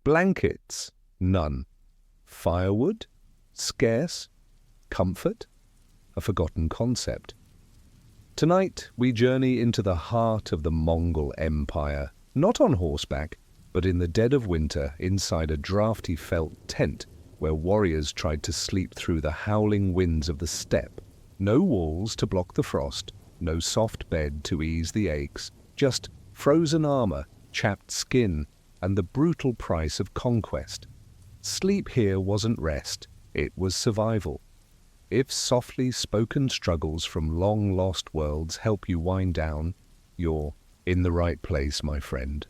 Blankets? None. Firewood? Scarce. Comfort? A forgotten concept. Tonight we journey into the heart of the Mongol Empire, not on horseback, but in the dead of winter inside a drafty felt tent where warriors tried to sleep through the howling winds of the steppe. No walls to block the frost, no soft bed to ease the aches, just frozen armor, chapped skin, and the brutal price of conquest. Sleep here wasn't rest, it was survival. If softly spoken struggles from long-lost worlds help you wind down, you're in the right place, my friend.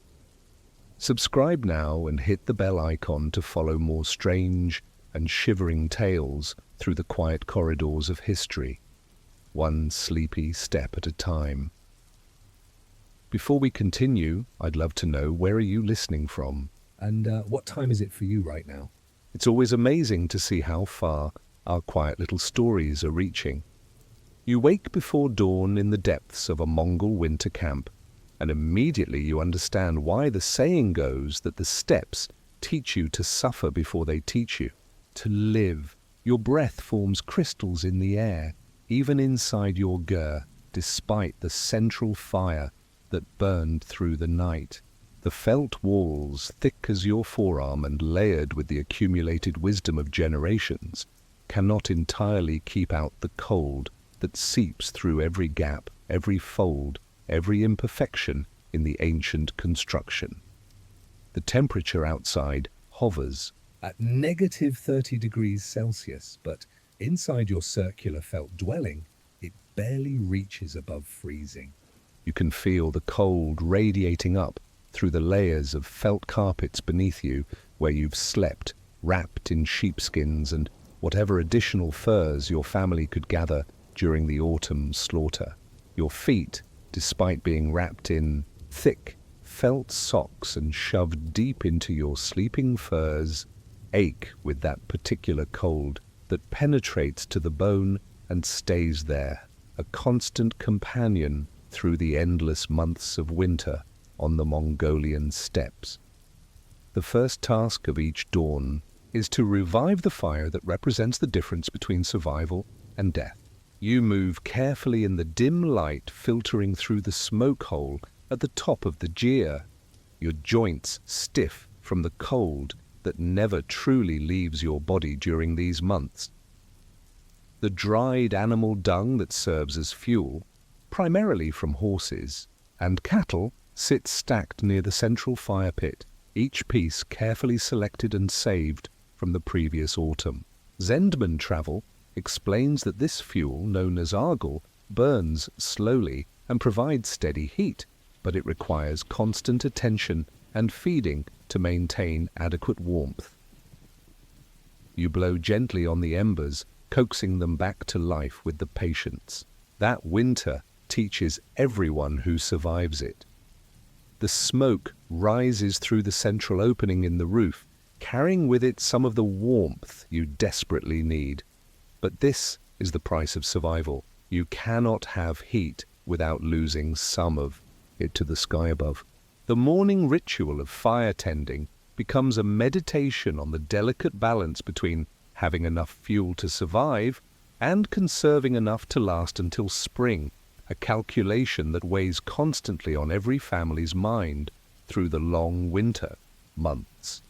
Subscribe now and hit the bell icon to follow more strange and shivering tales through the quiet corridors of history, one sleepy step at a time. Before we continue, I'd love to know, where are you listening from? And what time is it for you right now? It's always amazing to see how far our quiet little stories are reaching. You wake before dawn in the depths of a Mongol winter camp, and immediately you understand why the saying goes that the steppes teach you to suffer before they teach you to live. Your breath forms crystals in the air, even inside your gur, despite the central fire that burned through the night. The felt walls, thick as your forearm and layered with the accumulated wisdom of generations, cannot entirely keep out the cold that seeps through every gap, every fold, every imperfection in the ancient construction. The temperature outside hovers at -30 degrees Celsius, but inside your circular felt dwelling, it barely reaches above freezing. You can feel the cold radiating up through the layers of felt carpets beneath you where you've slept, wrapped in sheepskins and whatever additional furs your family could gather during the autumn slaughter. Your feet, despite being wrapped in thick felt socks and shoved deep into your sleeping furs, ache with that particular cold that penetrates to the bone and stays there, a constant companion through the endless months of winter on the Mongolian steppes. The first task of each dawn is to revive the fire that represents the difference between survival and death. You move carefully in the dim light filtering through the smoke hole at the top of the gyre, your joints stiff from the cold that never truly leaves your body during these months. The dried animal dung that serves as fuel, primarily from horses and cattle, sits stacked near the central fire pit, each piece carefully selected and saved from the previous autumn. Zendman travel explains that this fuel, known as argol, burns slowly and provides steady heat, but it requires constant attention and feeding to maintain adequate warmth. You blow gently on the embers, coaxing them back to life with the patience. That winter teaches everyone who survives it. The smoke rises through the central opening in the roof, carrying with it some of the warmth you desperately need. But this is the price of survival. You cannot have heat without losing some of it to the sky above. The morning ritual of fire tending becomes a meditation on the delicate balance between having enough fuel to survive and conserving enough to last until spring, a calculation that weighs constantly on every family's mind through the long winter months.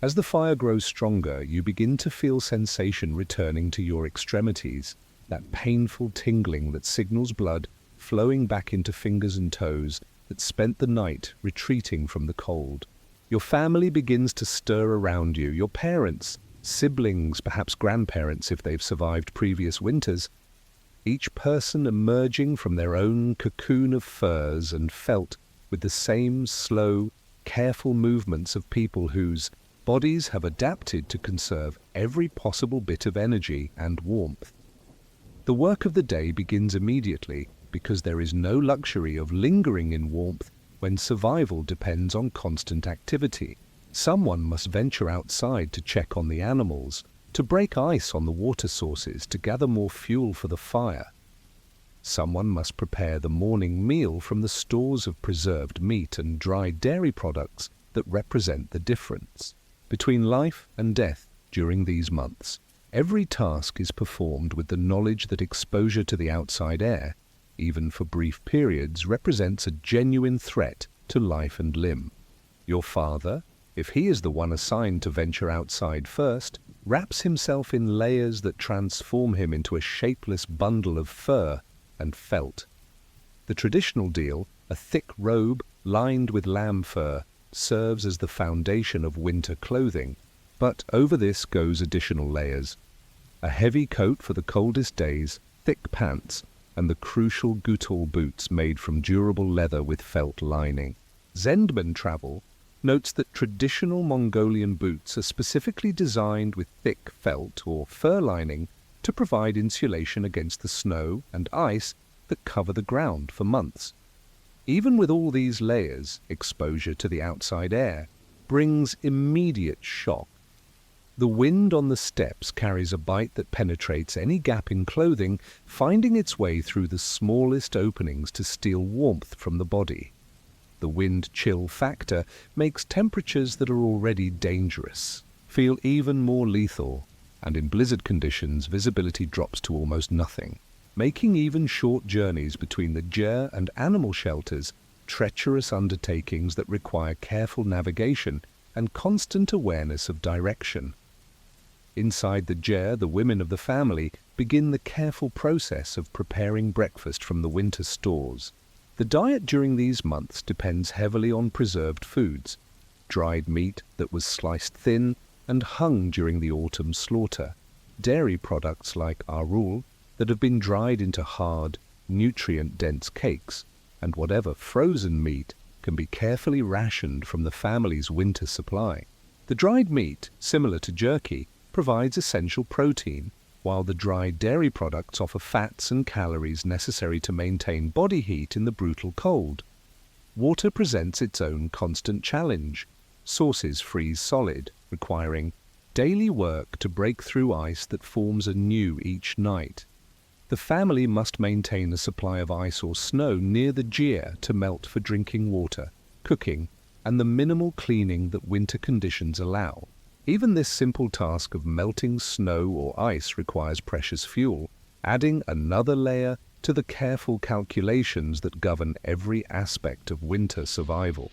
As the fire grows stronger, you begin to feel sensation returning to your extremities, that painful tingling that signals blood flowing back into fingers and toes that spent the night retreating from the cold. Your family begins to stir around you, your parents, siblings, perhaps grandparents if they've survived previous winters, each person emerging from their own cocoon of furs and felt with the same slow, careful movements of people whose bodies have adapted to conserve every possible bit of energy and warmth. The work of the day begins immediately because there is no luxury of lingering in warmth when survival depends on constant activity. Someone must venture outside to check on the animals, to break ice on the water sources, to gather more fuel for the fire. Someone must prepare the morning meal from the stores of preserved meat and dried dairy products that represent the difference between life and death during these months. Every task is performed with the knowledge that exposure to the outside air, even for brief periods, represents a genuine threat to life and limb. Your father, if he is the one assigned to venture outside first, wraps himself in layers that transform him into a shapeless bundle of fur and felt. The traditional deal, a thick robe lined with lamb fur, serves as the foundation of winter clothing, but over this goes additional layers. A heavy coat for the coldest days, thick pants, and the crucial gutal boots made from durable leather with felt lining. Zendman Travel notes that traditional Mongolian boots are specifically designed with thick felt or fur lining to provide insulation against the snow and ice that cover the ground for months. Even with all these layers, exposure to the outside air brings immediate shock. The wind on the steppes carries a bite that penetrates any gap in clothing, finding its way through the smallest openings to steal warmth from the body. The wind-chill factor makes temperatures that are already dangerous feel even more lethal, and in blizzard conditions visibility drops to almost nothing, making even short journeys between the gyre and animal shelters treacherous undertakings that require careful navigation and constant awareness of direction. Inside the gyre, the women of the family begin the careful process of preparing breakfast from the winter stores. The diet during these months depends heavily on preserved foods, dried meat that was sliced thin and hung during the autumn slaughter, dairy products like arul that have been dried into hard, nutrient-dense cakes, and whatever frozen meat can be carefully rationed from the family's winter supply. The dried meat, similar to jerky, provides essential protein, while the dried dairy products offer fats and calories necessary to maintain body heat in the brutal cold. Water presents its own constant challenge. Sources freeze solid, requiring daily work to break through ice that forms anew each night. The family must maintain a supply of ice or snow near the gyre to melt for drinking water, cooking, and the minimal cleaning that winter conditions allow. Even this simple task of melting snow or ice requires precious fuel, adding another layer to the careful calculations that govern every aspect of winter survival.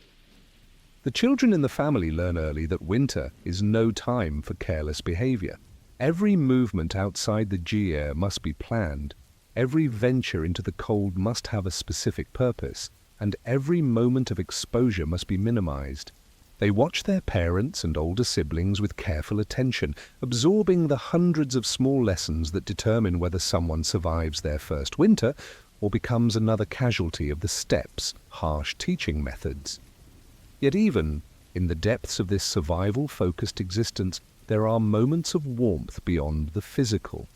The children in the family learn early that winter is no time for careless behavior. Every movement outside the gyre must be planned, every venture into the cold must have a specific purpose, and every moment of exposure must be minimized. They watch their parents and older siblings with careful attention, absorbing the hundreds of small lessons that determine whether someone survives their first winter or becomes another casualty of the steppes' harsh teaching methods. Yet even in the depths of this survival-focused existence, there are moments of warmth beyond the physical.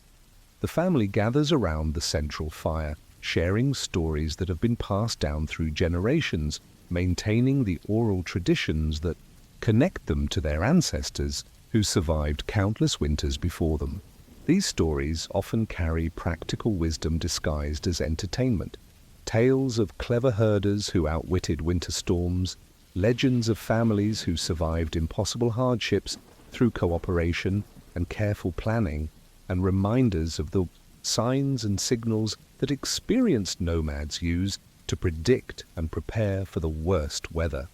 The family gathers around the central fire, sharing stories that have been passed down through generations, maintaining the oral traditions that connect them to their ancestors who survived countless winters before them. These stories often carry practical wisdom disguised as entertainment. Tales of clever herders who outwitted winter storms, legends of families who survived impossible hardships through cooperation and careful planning, and reminders of the signs and signals that experienced nomads use to predict and prepare for the worst weather.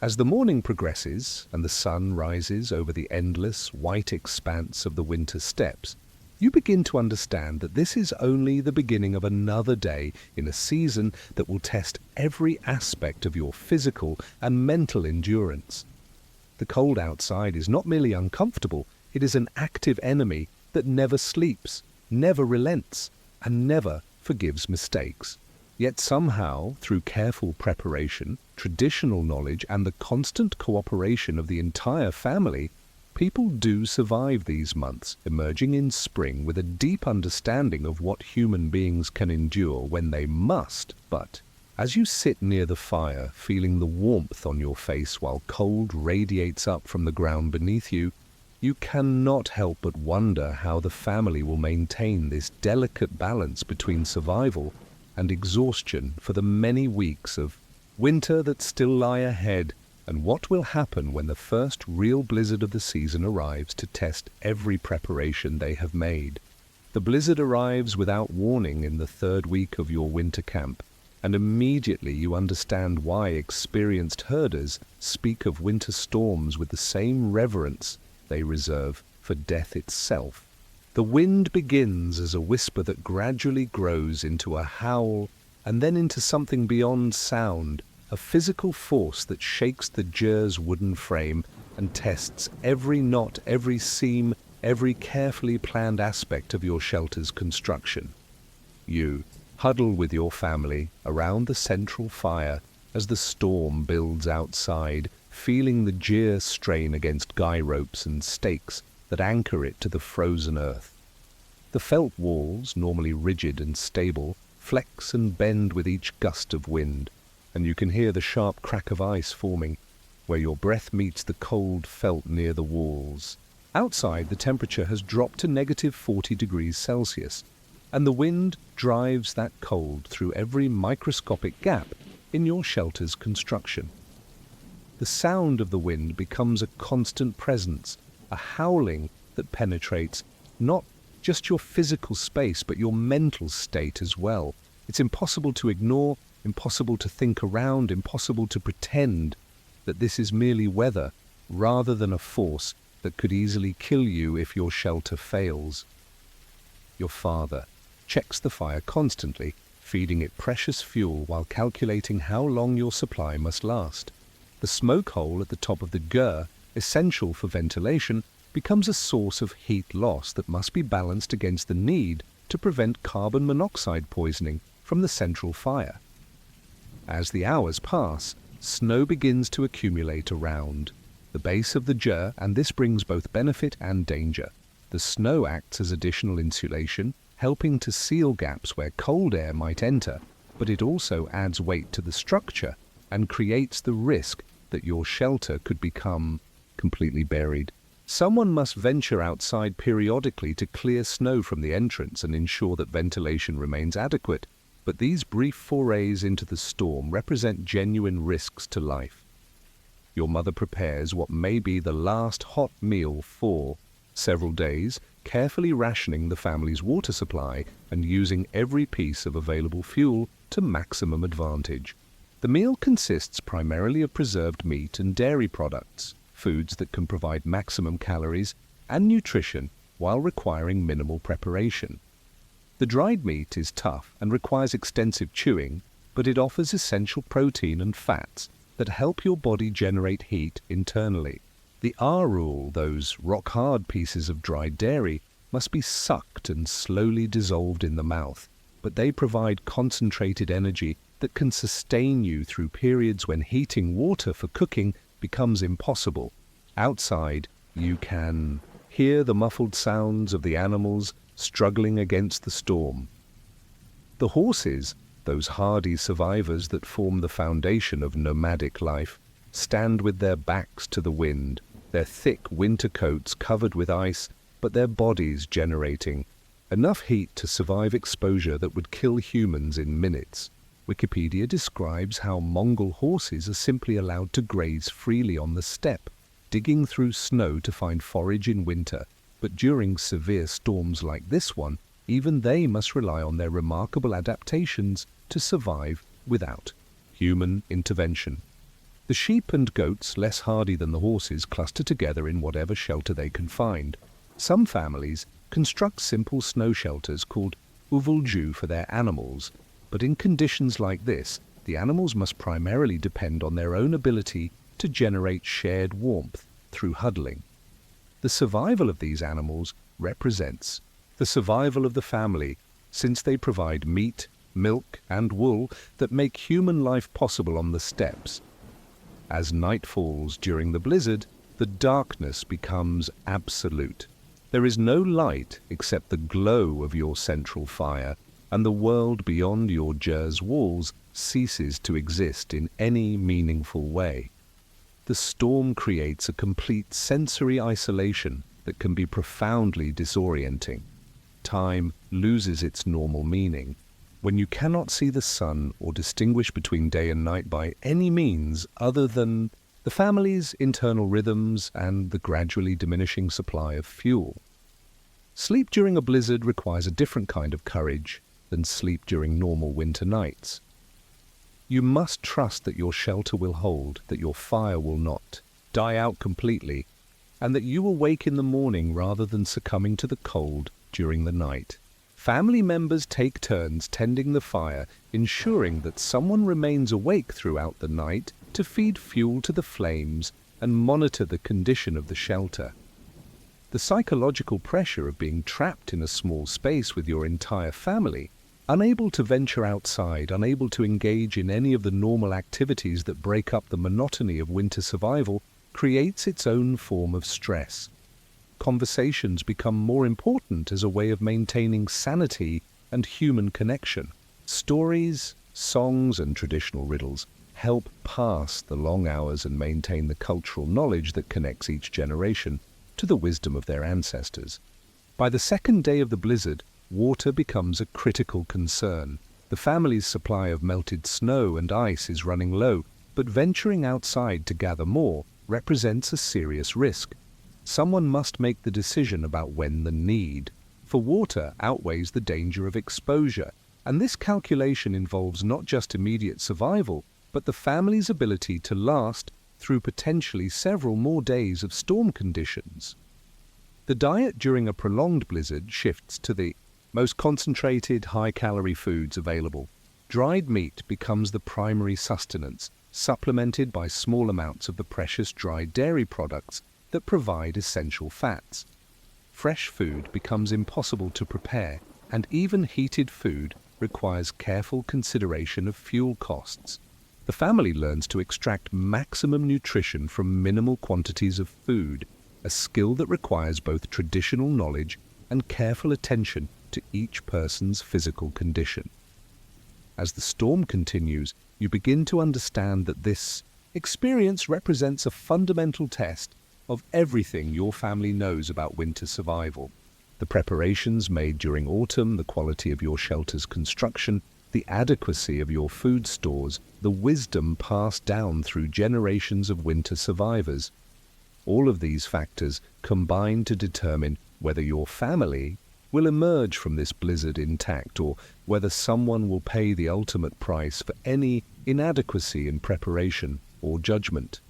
As the morning progresses and the sun rises over the endless white expanse of the winter steppes, you begin to understand that this is only the beginning of another day in a season that will test every aspect of your physical and mental endurance. The cold outside is not merely uncomfortable, it is an active enemy that never sleeps, never relents, and never forgives mistakes. Yet somehow, through careful preparation, traditional knowledge, and the constant cooperation of the entire family, people do survive these months, emerging in spring with a deep understanding of what human beings can endure when they must. But as you sit near the fire, feeling the warmth on your face while cold radiates up from the ground beneath you, you cannot help but wonder how the family will maintain this delicate balance between survival and exhaustion for the many weeks of winter that still lie ahead, and what will happen when the first real blizzard of the season arrives to test every preparation they have made. The blizzard arrives without warning in the third week of your winter camp, and immediately you understand why experienced herders speak of winter storms with the same reverence they reserve for death itself. The wind begins as a whisper that gradually grows into a howl and then into something beyond sound, a physical force that shakes the jer's wooden frame and tests every knot, every seam, every carefully planned aspect of your shelter's construction. You huddle with your family around the central fire as the storm builds outside, feeling the jer strain against guy ropes and stakes that anchor it to the frozen earth. The felt walls, normally rigid and stable, flex and bend with each gust of wind, and you can hear the sharp crack of ice forming where your breath meets the cold felt near the walls. Outside, the temperature has dropped to negative 40 degrees Celsius, and the wind drives that cold through every microscopic gap in your shelter's construction. The sound of the wind becomes a constant presence, a howling that penetrates not just your physical space, but your mental state as well. It's impossible to ignore, impossible to think around, impossible to pretend that this is merely weather rather than a force that could easily kill you if your shelter fails. Your father checks the fire constantly, feeding it precious fuel while calculating how long your supply must last. The smoke hole at the top of the gur, essential for ventilation, becomes a source of heat loss that must be balanced against the need to prevent carbon monoxide poisoning from the central fire. As the hours pass, snow begins to accumulate around the base of the gur, and this brings both benefit and danger. The snow acts as additional insulation, helping to seal gaps where cold air might enter, but it also adds weight to the structure and creates the risk that your shelter could become completely buried. Someone must venture outside periodically to clear snow from the entrance and ensure that ventilation remains adequate, but these brief forays into the storm represent genuine risks to life. Your mother prepares what may be the last hot meal for several days, carefully rationing the family's water supply and using every piece of available fuel to maximum advantage. The meal consists primarily of preserved meat and dairy products, foods that can provide maximum calories and nutrition while requiring minimal preparation. The dried meat is tough and requires extensive chewing, but it offers essential protein and fats that help your body generate heat internally. The rule, those rock-hard pieces of dried dairy, must be sucked and slowly dissolved in the mouth, but they provide concentrated energy that can sustain you through periods when heating water for cooking becomes impossible. Outside, you can hear the muffled sounds of the animals struggling against the storm. The horses, those hardy survivors that form the foundation of nomadic life, stand with their backs to the wind, their thick winter coats covered with ice, but their bodies generating enough heat to survive exposure that would kill humans in minutes. Wikipedia describes how Mongol horses are simply allowed to graze freely on the steppe, digging through snow to find forage in winter, but during severe storms like this one, even they must rely on their remarkable adaptations to survive without human intervention. The sheep and goats, less hardy than the horses, cluster together in whatever shelter they can find. Some families construct simple snow shelters called uvulju for their animals, but in conditions like this, the animals must primarily depend on their own ability to generate shared warmth through huddling. The survival of these animals represents the survival of the family, since they provide meat, milk, and wool that make human life possible on the steppes. As night falls during the blizzard, the darkness becomes absolute. There is no light except the glow of your central fire, and the world beyond your jer's walls ceases to exist in any meaningful way. The storm creates a complete sensory isolation that can be profoundly disorienting. Time loses its normal meaning. when you cannot see the sun or distinguish between day and night by any means other than the family's internal rhythms and the gradually diminishing supply of fuel. Sleep during a blizzard requires a different kind of courage than sleep during normal winter nights. You must trust that your shelter will hold, that your fire will not die out completely, and that you will wake in the morning rather than succumbing to the cold during the night. Family members take turns tending the fire, ensuring that someone remains awake throughout the night to feed fuel to the flames and monitor the condition of the shelter. The psychological pressure of being trapped in a small space with your entire family, unable to venture outside, unable to engage in any of the normal activities that break up the monotony of winter survival, creates its own form of stress. Conversations become more important as a way of maintaining sanity and human connection. Stories, songs, and traditional riddles help pass the long hours and maintain the cultural knowledge that connects each generation to the wisdom of their ancestors. By the second day of the blizzard, water becomes a critical concern. The family's supply of melted snow and ice is running low, but venturing outside to gather more represents a serious risk. Someone must make the decision about when the need for water outweighs the danger of exposure, and this calculation involves not just immediate survival, but the family's ability to last through potentially several more days of storm conditions. The diet during a prolonged blizzard shifts to the most concentrated, high-calorie foods available. Dried meat becomes the primary sustenance, supplemented by small amounts of the precious dried dairy products that provide essential fats. Fresh food becomes impossible to prepare, and even heated food requires careful consideration of fuel costs. The family learns to extract maximum nutrition from minimal quantities of food, a skill that requires both traditional knowledge and careful attention to each person's physical condition. As the storm continues, you begin to understand that this experience represents a fundamental test of everything your family knows about winter survival. The preparations made during autumn, the quality of your shelter's construction, the adequacy of your food stores, the wisdom passed down through generations of winter survivors. All of these factors combine to determine whether your family will emerge from this blizzard intact or whether someone will pay the ultimate price for any inadequacy in preparation or judgment.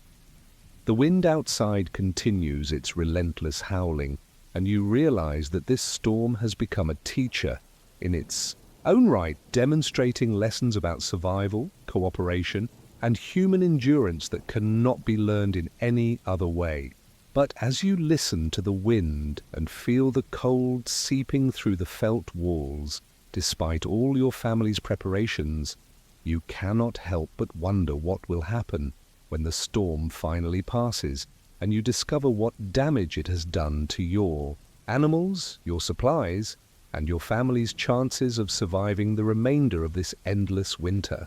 The wind outside continues its relentless howling, and you realize that this storm has become a teacher in its own right, demonstrating lessons about survival, cooperation, and human endurance that cannot be learned in any other way. But as you listen to the wind and feel the cold seeping through the felt walls, despite all your family's preparations, you cannot help but wonder what will happen when the storm finally passes and you discover what damage it has done to your animals, your supplies, and your family's chances of surviving the remainder of this endless winter.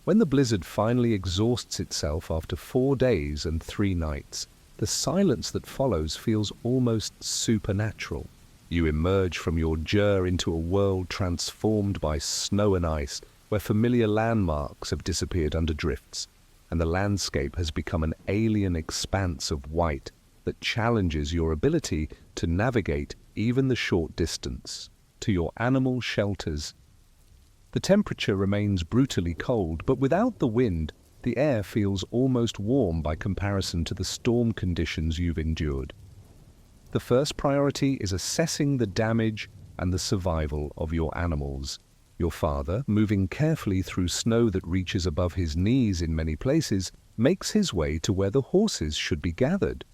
When the blizzard finally exhausts itself after 4 days and 3 nights, the silence that follows feels almost supernatural. You emerge from your jar into a world transformed by snow and ice, where familiar landmarks have disappeared under drifts, and the landscape has become an alien expanse of white that challenges your ability to navigate even the short distance to your animal shelters. The temperature remains brutally cold, but without the wind, the air feels almost warm by comparison to the storm conditions you've endured. The first priority is assessing the damage and the survival of your animals. Your father, moving carefully through snow that reaches above his knees in many places, makes his way to where the horses should be gathered.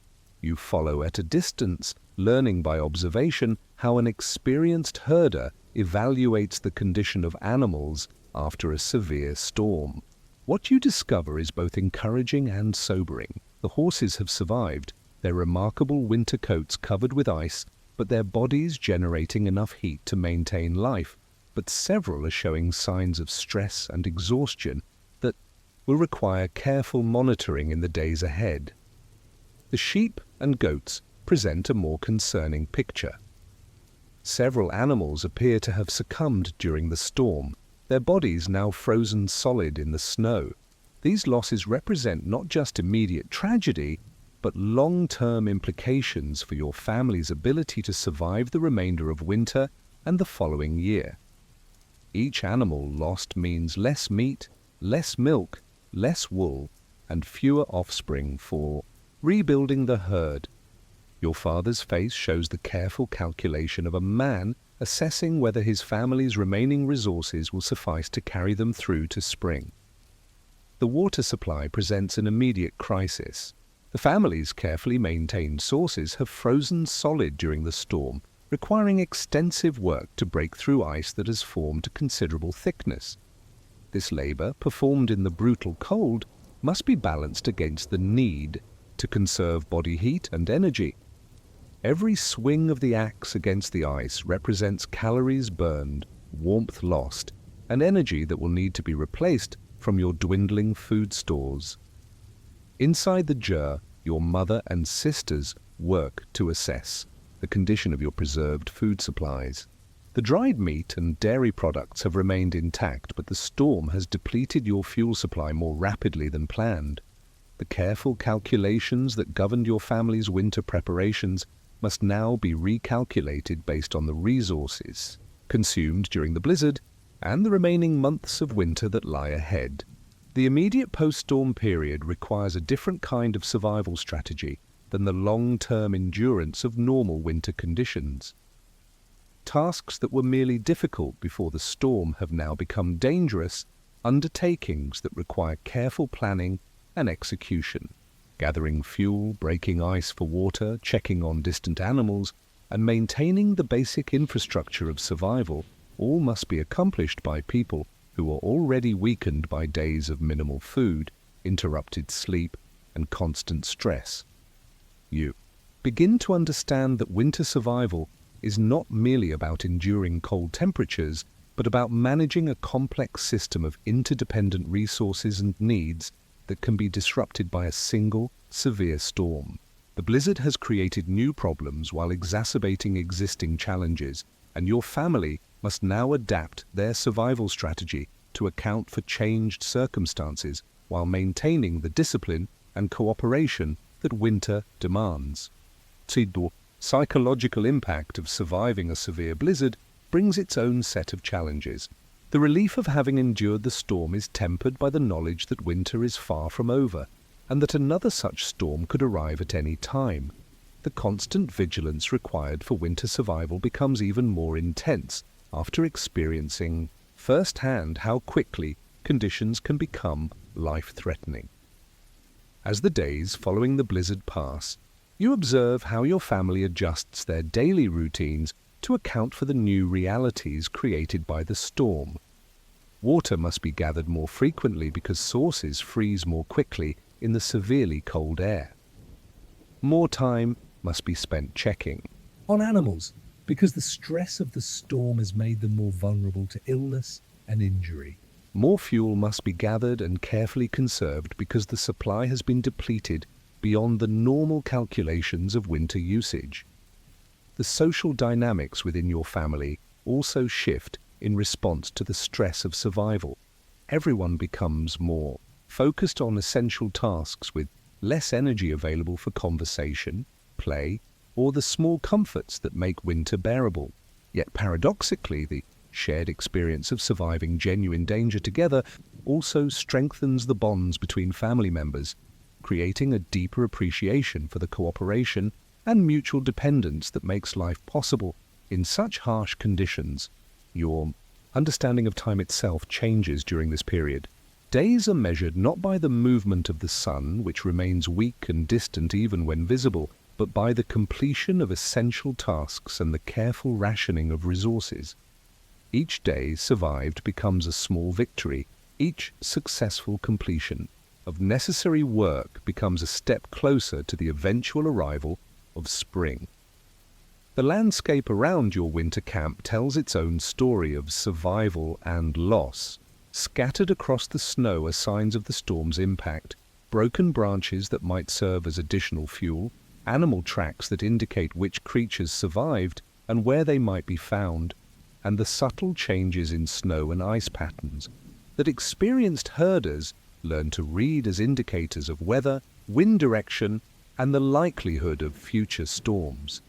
You follow at a distance, learning by observation how an experienced herder evaluates the condition of animals after a severe storm. What you discover is both encouraging and sobering. The horses have survived, their remarkable winter coats covered with ice, but their bodies generating enough heat to maintain life. But several are showing signs of stress and exhaustion that will require careful monitoring in the days ahead. The sheep and goats present a more concerning picture. Several animals appear to have succumbed during the storm, their bodies now frozen solid in the snow. These losses represent not just immediate tragedy, but long-term implications for your family's ability to survive the remainder of winter and the following year. Each animal lost means less meat, less milk, less wool, and fewer offspring for rebuilding the herd. Your father's face shows the careful calculation of a man assessing whether his family's remaining resources will suffice to carry them through to spring. The water supply presents an immediate crisis. The family's carefully maintained sources have frozen solid during the storm, requiring extensive work to break through ice that has formed a considerable thickness. This labor, performed in the brutal cold, must be balanced against the need to conserve body heat and energy. Every swing of the axe against the ice represents calories burned, warmth lost, and energy that will need to be replaced from your dwindling food stores. Inside the jar, your mother and sisters work to assess the condition of your preserved food supplies. The dried meat and dairy products have remained intact, but the storm has depleted your fuel supply more rapidly than planned. The careful calculations that governed your family's winter preparations must now be recalculated based on the resources consumed during the blizzard and the remaining months of winter that lie ahead. The immediate post-storm period requires a different kind of survival strategy than the long-term endurance of normal winter conditions. Tasks that were merely difficult before the storm have now become dangerous undertakings that require careful planning and execution. Gathering fuel, breaking ice for water, checking on distant animals, and maintaining the basic infrastructure of survival all must be accomplished by people who are already weakened by days of minimal food, interrupted sleep, and constant stress. You begin to understand that winter survival is not merely about enduring cold temperatures, but about managing a complex system of interdependent resources and needs that can be disrupted by a single, severe storm. The blizzard has created new problems while exacerbating existing challenges, and your family must now adapt their survival strategy to account for changed circumstances while maintaining the discipline and cooperation that winter demands. The psychological impact of surviving a severe blizzard brings its own set of challenges. The relief of having endured the storm is tempered by the knowledge that winter is far from over, and that another such storm could arrive at any time. The constant vigilance required for winter survival becomes even more intense after experiencing firsthand how quickly conditions can become life-threatening. As the days following the blizzard pass, you observe how your family adjusts their daily routines to account for the new realities created by the storm. Water must be gathered more frequently because sources freeze more quickly in the severely cold air. More time must be spent checking on animals because the stress of the storm has made them more vulnerable to illness and injury. More fuel must be gathered and carefully conserved because the supply has been depleted beyond the normal calculations of winter usage. The social dynamics within your family also shift in response to the stress of survival. Everyone becomes more focused on essential tasks with less energy available for conversation, play, or the small comforts that make winter bearable. Yet paradoxically, the shared experience of surviving genuine danger together also strengthens the bonds between family members, creating a deeper appreciation for the cooperation and mutual dependence that makes life possible in such harsh conditions. Your understanding of time itself changes during this period. Days are measured not by the movement of the sun, which remains weak and distant even when visible, but by the completion of essential tasks and the careful rationing of resources. Each day survived becomes a small victory. Each successful completion of necessary work becomes a step closer to the eventual arrival of spring. The landscape around your winter camp tells its own story of survival and loss. Scattered across the snow are signs of the storm's impact, broken branches that might serve as additional fuel, animal tracks that indicate which creatures survived, and where they might be found, and the subtle changes in snow and ice patterns that experienced herders learn to read as indicators of weather, wind direction, and the likelihood of future storms.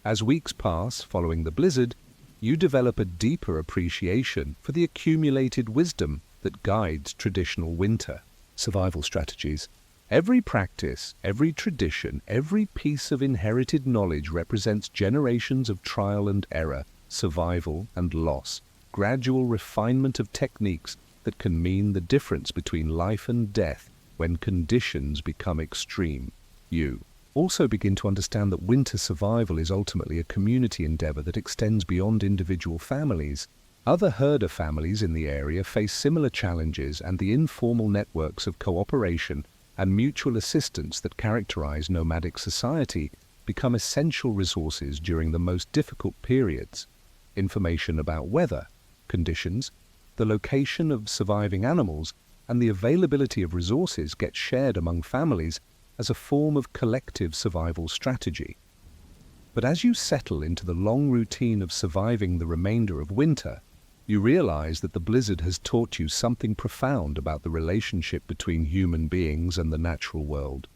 As weeks pass following the blizzard, you develop a deeper appreciation for the accumulated wisdom that guides traditional winter survival strategies. Every practice, every tradition, every piece of inherited knowledge represents generations of trial and error, survival and loss, gradual refinement of techniques that can mean the difference between life and death when conditions become extreme. You also begin to understand that winter survival is ultimately a community endeavor that extends beyond individual families. Other herder families in the area face similar challenges, and the informal networks of cooperation and mutual assistance that characterize nomadic society become essential resources during the most difficult periods. Information about weather conditions, the location of surviving animals, and the availability of resources get shared among families as a form of collective survival strategy. But as you settle into the long routine of surviving the remainder of winter, you realize that the blizzard has taught you something profound about the relationship between human beings and the natural world,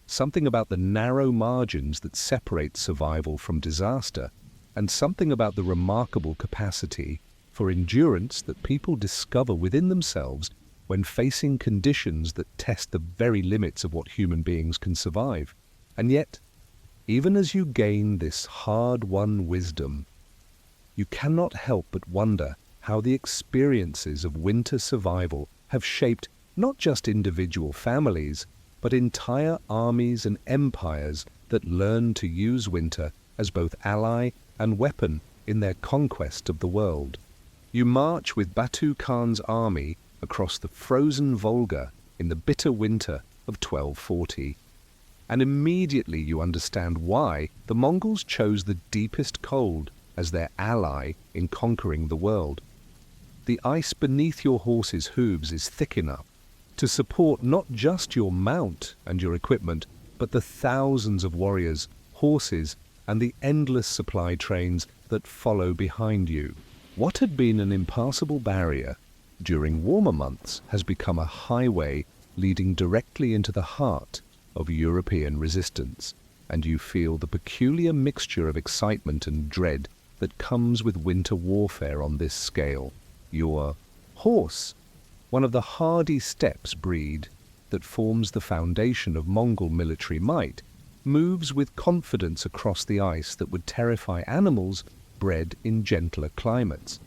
something about the narrow margins that separate survival from disaster, and something about the remarkable capacity for endurance that people discover within themselves when facing conditions that test the very limits of what human beings can survive. And yet, even as you gain this hard-won wisdom, you cannot help but wonder how the experiences of winter survival have shaped not just individual families, but entire armies and empires that learn to use winter as both ally and weapon in their conquest of the world. You march with Batu Khan's army across the frozen Volga in the bitter winter of 1240, and immediately you understand why the Mongols chose the deepest cold as their ally in conquering the world. The ice beneath your horse's hooves is thick enough to support not just your mount and your equipment, but the thousands of warriors, horses, and the endless supply trains that follow behind you. What had been an impassable barrier during warmer months has become a highway leading directly into the heart of European resistance, and you feel the peculiar mixture of excitement and dread that comes with winter warfare on this scale. Your horse, one of the hardy steppes breed that forms the foundation of Mongol military might, moves with confidence across the ice that would terrify animals bred in gentler climates.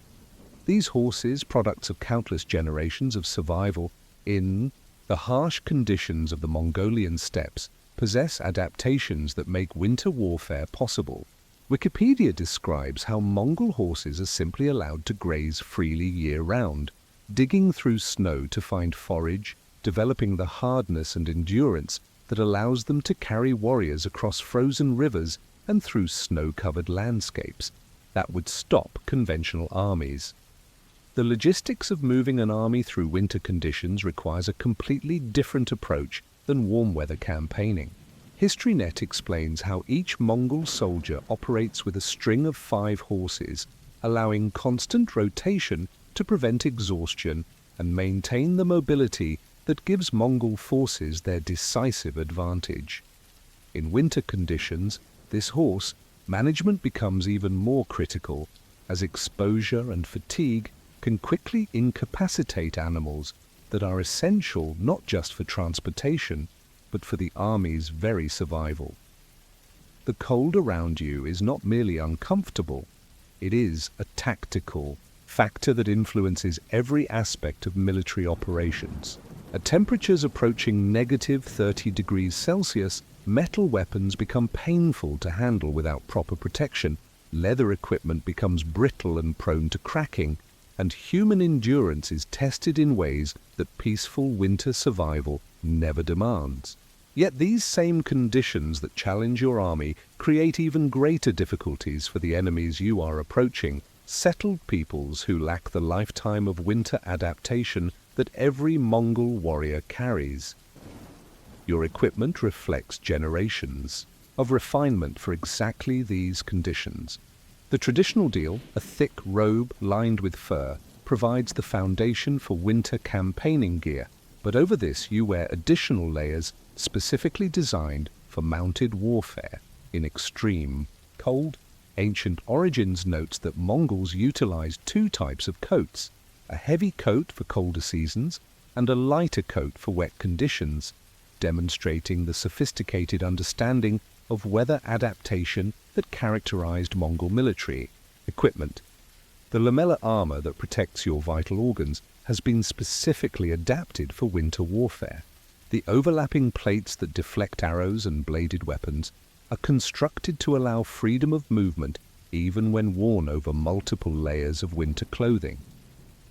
These horses, products of countless generations of survival in the harsh conditions of the Mongolian steppes, possess adaptations that make winter warfare possible. Wikipedia describes how Mongol horses are simply allowed to graze freely year-round, digging through snow to find forage, developing the hardness and endurance that allows them to carry warriors across frozen rivers and through snow-covered landscapes that would stop conventional armies. The logistics of moving an army through winter conditions requires a completely different approach than warm-weather campaigning. HistoryNet explains how each Mongol soldier operates with a string of 5 horses, allowing constant rotation to prevent exhaustion and maintain the mobility that gives Mongol forces their decisive advantage. In winter conditions, this horse management becomes even more critical, as exposure and fatigue can quickly incapacitate animals that are essential not just for transportation, but for the army's very survival. The cold around you is not merely uncomfortable, it is a tactical factor that influences every aspect of military operations. At temperatures approaching negative 30 degrees Celsius, metal weapons become painful to handle without proper protection, leather equipment becomes brittle and prone to cracking, and human endurance is tested in ways that peaceful winter survival never demands. Yet these same conditions that challenge your army create even greater difficulties for the enemies you are approaching, settled peoples who lack the lifetime of winter adaptation that every Mongol warrior carries. Your equipment reflects generations. of refinement for exactly these conditions. The traditional deal, a thick robe lined with fur, provides the foundation for winter campaigning gear, but over this you wear additional layers specifically designed for mounted warfare in extreme cold. Ancient Origins notes that Mongols utilized two types of coats, a heavy coat for colder seasons and a lighter coat for wet conditions, demonstrating the sophisticated understanding of weather adaptation that characterized Mongol military equipment. The lamellar armor that protects your vital organs has been specifically adapted for winter warfare. The overlapping plates that deflect arrows and bladed weapons are constructed to allow freedom of movement even when worn over multiple layers of winter clothing.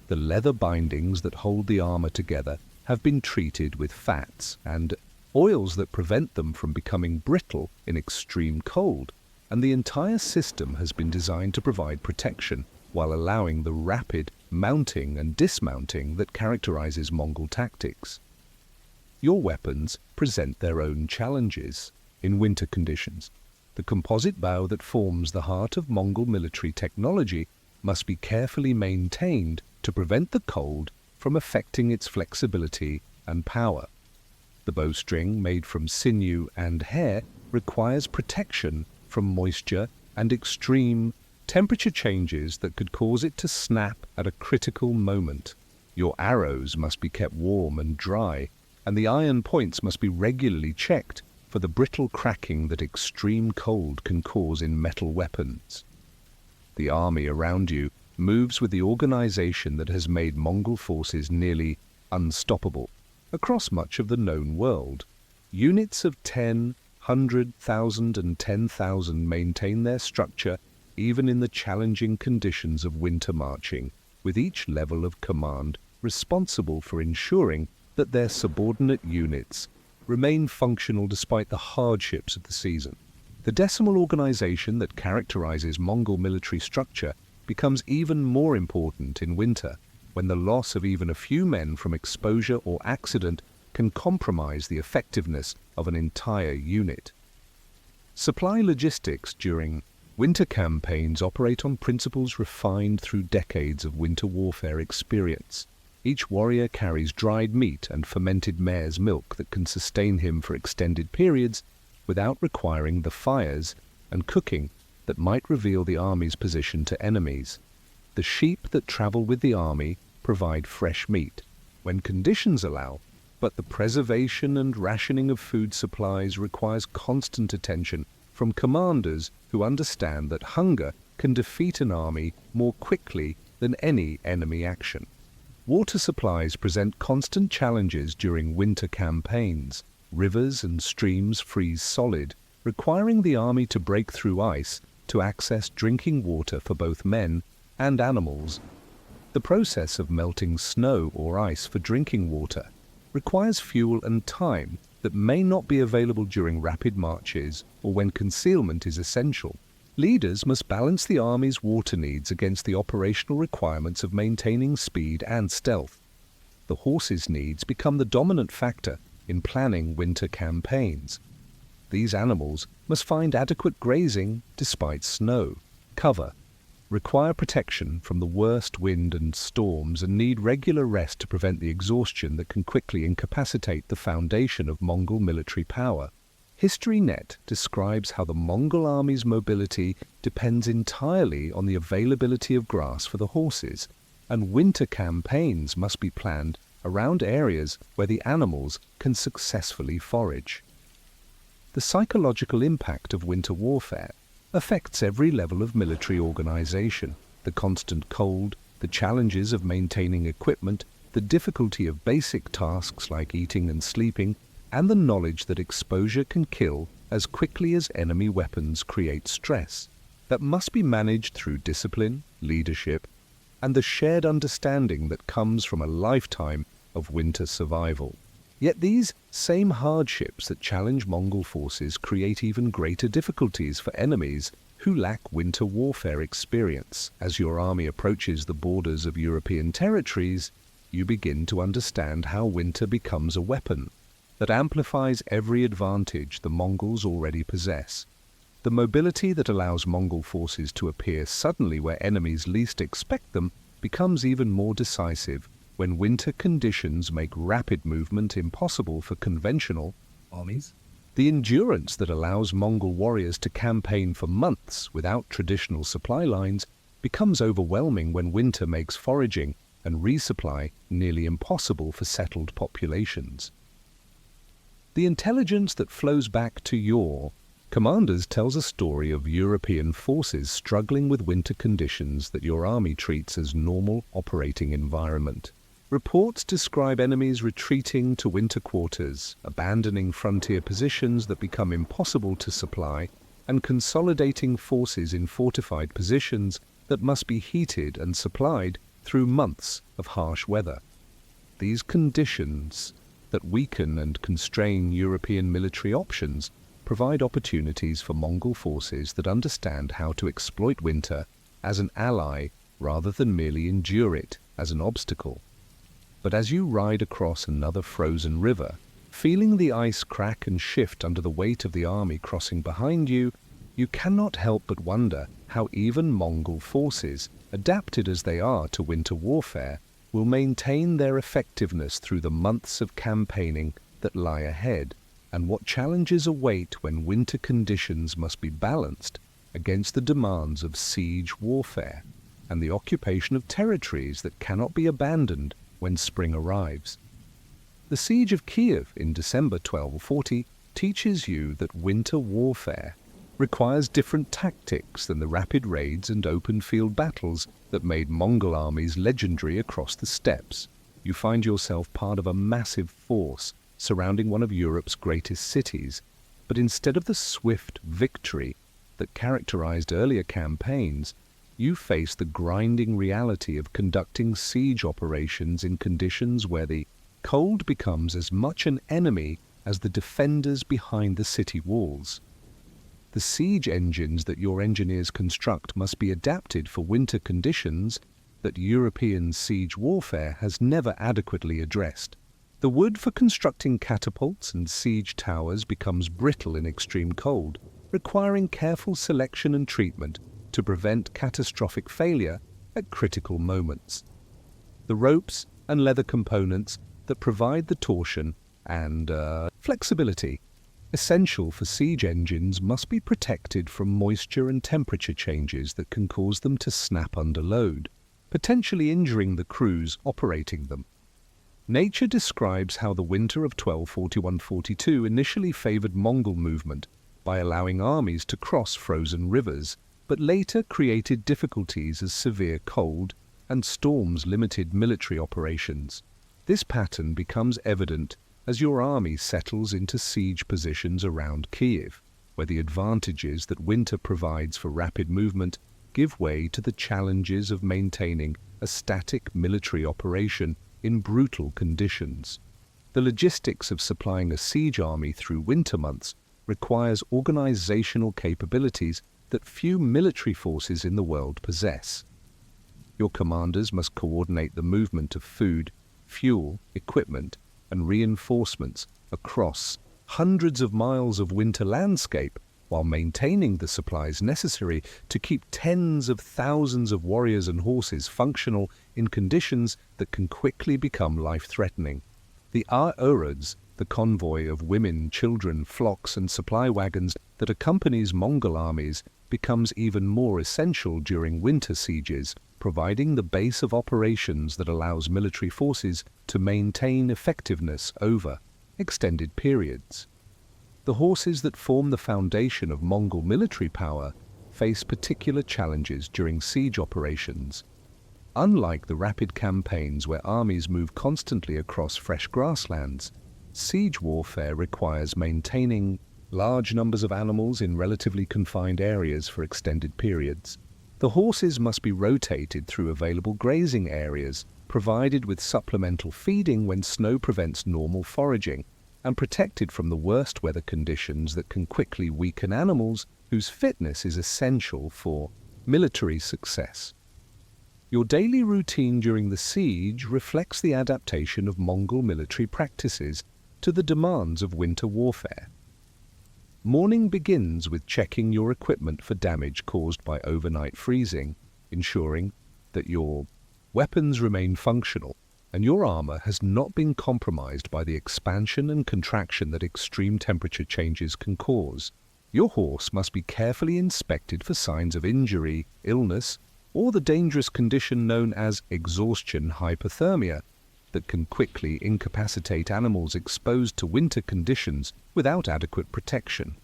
The leather bindings that hold the armor together have been treated with fats and oils that prevent them from becoming brittle in extreme cold, and the entire system has been designed to provide protection while allowing the rapid mounting and dismounting that characterizes Mongol tactics. Your weapons present their own challenges. In winter conditions, the composite bow that forms the heart of Mongol military technology must be carefully maintained to prevent the cold from affecting its flexibility and power. The bowstring, made from sinew and hair, requires protection from moisture and extreme temperature changes that could cause it to snap at a critical moment. Your arrows must be kept warm and dry, and the iron points must be regularly checked for the brittle cracking that extreme cold can cause in metal weapons. The army around you moves with the organization that has made Mongol forces nearly unstoppable across much of the known world. Units of 10, 100,000 and 10,000 maintain their structure even in the challenging conditions of winter marching, with each level of command responsible for ensuring that their subordinate units remain functional despite the hardships of the season. The decimal organization that characterizes Mongol military structure becomes even more important in winter, when the loss of even a few men from exposure or accident can compromise the effectiveness of an entire unit. Supply logistics during winter campaigns operate on principles refined through decades of winter warfare experience. Each warrior carries dried meat and fermented mare's milk that can sustain him for extended periods without requiring the fires and cooking that might reveal the army's position to enemies. The sheep that travel with the army provide fresh meat when conditions allow, but the preservation and rationing of food supplies requires constant attention from commanders who understand that hunger can defeat an army more quickly than any enemy action. Water supplies present constant challenges during winter campaigns. Rivers and streams freeze solid, requiring the army to break through ice to access drinking water for both men and animals. The process of melting snow or ice for drinking water requires fuel and time that may not be available during rapid marches or when concealment is essential. Leaders must balance the army's water needs against the operational requirements of maintaining speed and stealth. The horses' needs become the dominant factor in planning winter campaigns. These animals must find adequate grazing despite snow, cover, require protection from the worst wind and storms, and need regular rest to prevent the exhaustion that can quickly incapacitate the foundation of Mongol military power. HistoryNet describes how the Mongol army's mobility depends entirely on the availability of grass for the horses, and winter campaigns must be planned around areas where the animals can successfully forage. The psychological impact of winter warfare affects every level of military organization. The constant cold, the challenges of maintaining equipment, the difficulty of basic tasks like eating and sleeping, and the knowledge that exposure can kill as quickly as enemy weapons create stress that must be managed through discipline, leadership, and the shared understanding that comes from a lifetime of winter survival. Yet these same hardships that challenge Mongol forces create even greater difficulties for enemies who lack winter warfare experience. As your army approaches the borders of European territories, you begin to understand how winter becomes a weapon. that amplifies every advantage the Mongols already possess. The mobility that allows Mongol forces to appear suddenly where enemies least expect them becomes even more decisive when winter conditions make rapid movement impossible for conventional armies. The endurance that allows Mongol warriors to campaign for months without traditional supply lines becomes overwhelming when winter makes foraging and resupply nearly impossible for settled populations. The intelligence that flows back to your commanders tells a story of European forces struggling with winter conditions that your army treats as normal operating environment. Reports describe enemies retreating to winter quarters, abandoning frontier positions that become impossible to supply, and consolidating forces in fortified positions that must be heated and supplied through months of harsh weather. These conditions that weaken and constrain European military options provide opportunities for Mongol forces that understand how to exploit winter as an ally rather than merely endure it as an obstacle. But as you ride across another frozen river, feeling the ice crack and shift under the weight of the army crossing behind you, you cannot help but wonder how even Mongol forces, adapted as they are to winter warfare, will maintain their effectiveness through the months of campaigning that lie ahead, and what challenges await when winter conditions must be balanced against the demands of siege warfare and the occupation of territories that cannot be abandoned when spring arrives. The siege of Kiev in December 1240 teaches you that winter warfare requires different tactics than the rapid raids and open field battles that made Mongol armies legendary across the steppes. You find yourself part of a massive force surrounding one of Europe's greatest cities, but instead of the swift victory that characterized earlier campaigns, you face the grinding reality of conducting siege operations in conditions where the cold becomes as much an enemy as the defenders behind the city walls. The siege engines that your engineers construct must be adapted for winter conditions that European siege warfare has never adequately addressed. The wood for constructing catapults and siege towers becomes brittle in extreme cold, requiring careful selection and treatment to prevent catastrophic failure at critical moments. The ropes and leather components that provide the torsion and flexibility essential for siege engines must be protected from moisture and temperature changes that can cause them to snap under load, potentially injuring the crews operating them. Nature describes how the winter of 1241-42 initially favored Mongol movement by allowing armies to cross frozen rivers, but later created difficulties as severe cold and storms limited military operations. This pattern becomes evident as your army settles into siege positions around Kiev, where the advantages that winter provides for rapid movement give way to the challenges of maintaining a static military operation in brutal conditions. The logistics of supplying a siege army through winter months requires organizational capabilities that few military forces in the world possess. Your commanders must coordinate the movement of food, fuel, equipment, and reinforcements across hundreds of miles of winter landscape while maintaining the supplies necessary to keep tens of thousands of warriors and horses functional in conditions that can quickly become life-threatening. The Auruz, the convoy of women, children, flocks, and supply wagons that accompanies Mongol armies, becomes even more essential during winter sieges, providing the base of operations that allows military forces to maintain effectiveness over extended periods. The horses that form the foundation of Mongol military power face particular challenges during siege operations. Unlike the rapid campaigns where armies move constantly across fresh grasslands, siege warfare requires maintaining large numbers of animals in relatively confined areas for extended periods. The horses must be rotated through available grazing areas, provided with supplemental feeding when snow prevents normal foraging, and protected from the worst weather conditions that can quickly weaken animals whose fitness is essential for military success. Your daily routine during the siege reflects the adaptation of Mongol military practices to the demands of winter warfare. Morning begins with checking your equipment for damage caused by overnight freezing, ensuring that your weapons remain functional and your armor has not been compromised by the expansion and contraction that extreme temperature changes can cause. Your horse must be carefully inspected for signs of injury, illness, or the dangerous condition known as exhaustion hypothermia that can quickly incapacitate animals exposed to winter conditions without adequate protection.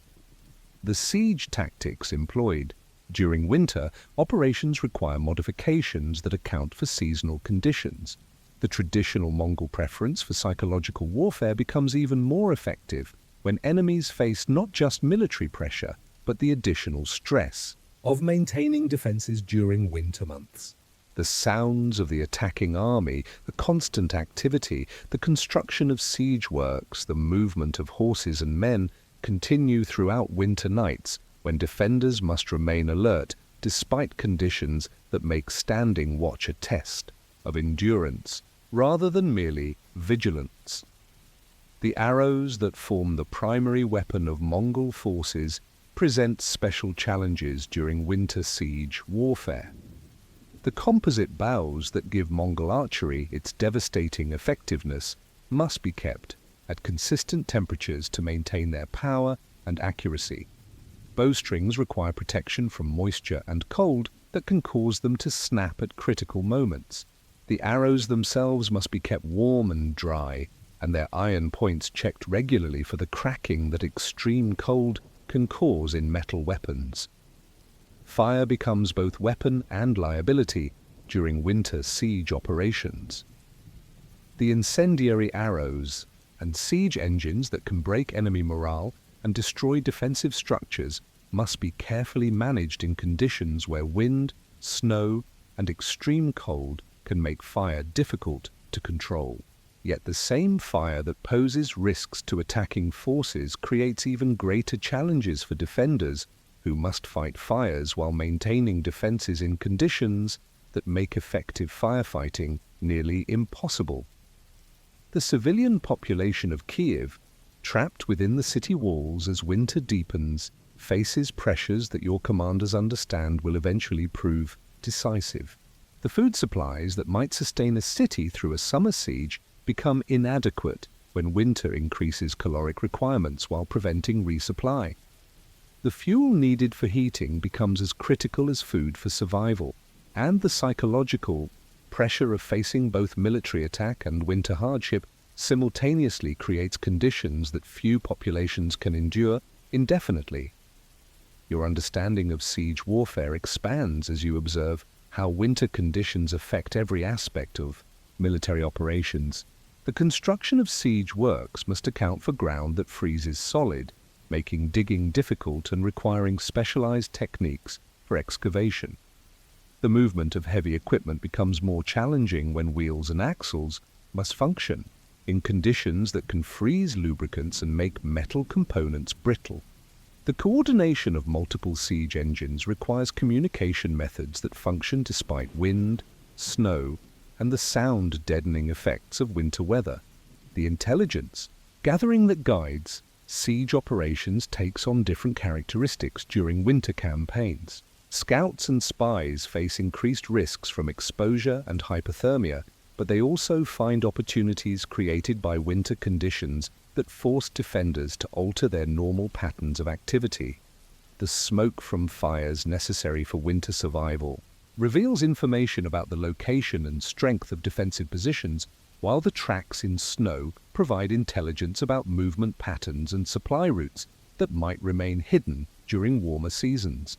The siege tactics employed during winter operations require modifications that account for seasonal conditions. The traditional Mongol preference for psychological warfare becomes even more effective when enemies face not just military pressure, but the additional stress of maintaining defenses during winter months. The sounds of the attacking army, the constant activity, the construction of siege works, the movement of horses and men continue throughout winter nights when defenders must remain alert despite conditions that make standing watch a test of endurance rather than merely vigilance. The arrows that form the primary weapon of Mongol forces present special challenges during winter siege warfare. The composite bows that give Mongol archery its devastating effectiveness must be kept at consistent temperatures to maintain their power and accuracy. Bowstrings require protection from moisture and cold that can cause them to snap at critical moments. The arrows themselves must be kept warm and dry, and their iron points checked regularly for the cracking that extreme cold can cause in metal weapons. Fire becomes both weapon and liability during winter siege operations. The incendiary arrows and siege engines that can break enemy morale and destroy defensive structures must be carefully managed in conditions where wind, snow, and extreme cold can make fire difficult to control. Yet the same fire that poses risks to attacking forces creates even greater challenges for defenders who must fight fires while maintaining defenses in conditions that make effective firefighting nearly impossible. The civilian population of Kiev, trapped within the city walls as winter deepens, faces pressures that your commanders understand will eventually prove decisive. The food supplies that might sustain a city through a summer siege become inadequate when winter increases caloric requirements while preventing resupply. The fuel needed for heating becomes as critical as food for survival, and the psychological pressure of facing both military attack and winter hardship simultaneously creates conditions that few populations can endure indefinitely. Your understanding of siege warfare expands as you observe how winter conditions affect every aspect of military operations. The construction of siege works must account for ground that freezes solid, making digging difficult and requiring specialized techniques for excavation. The movement of heavy equipment becomes more challenging when wheels and axles must function in conditions that can freeze lubricants and make metal components brittle. The coordination of multiple siege engines requires communication methods that function despite wind, snow, and the sound-deadening effects of winter weather. The intelligence gathering that guides siege operations takes on different characteristics during winter campaigns. Scouts and spies face increased risks from exposure and hypothermia, but they also find opportunities created by winter conditions that force defenders to alter their normal patterns of activity. The smoke from fires necessary for winter survival reveals information about the location and strength of defensive positions, while the tracks in snow provide intelligence about movement patterns and supply routes that might remain hidden during warmer seasons.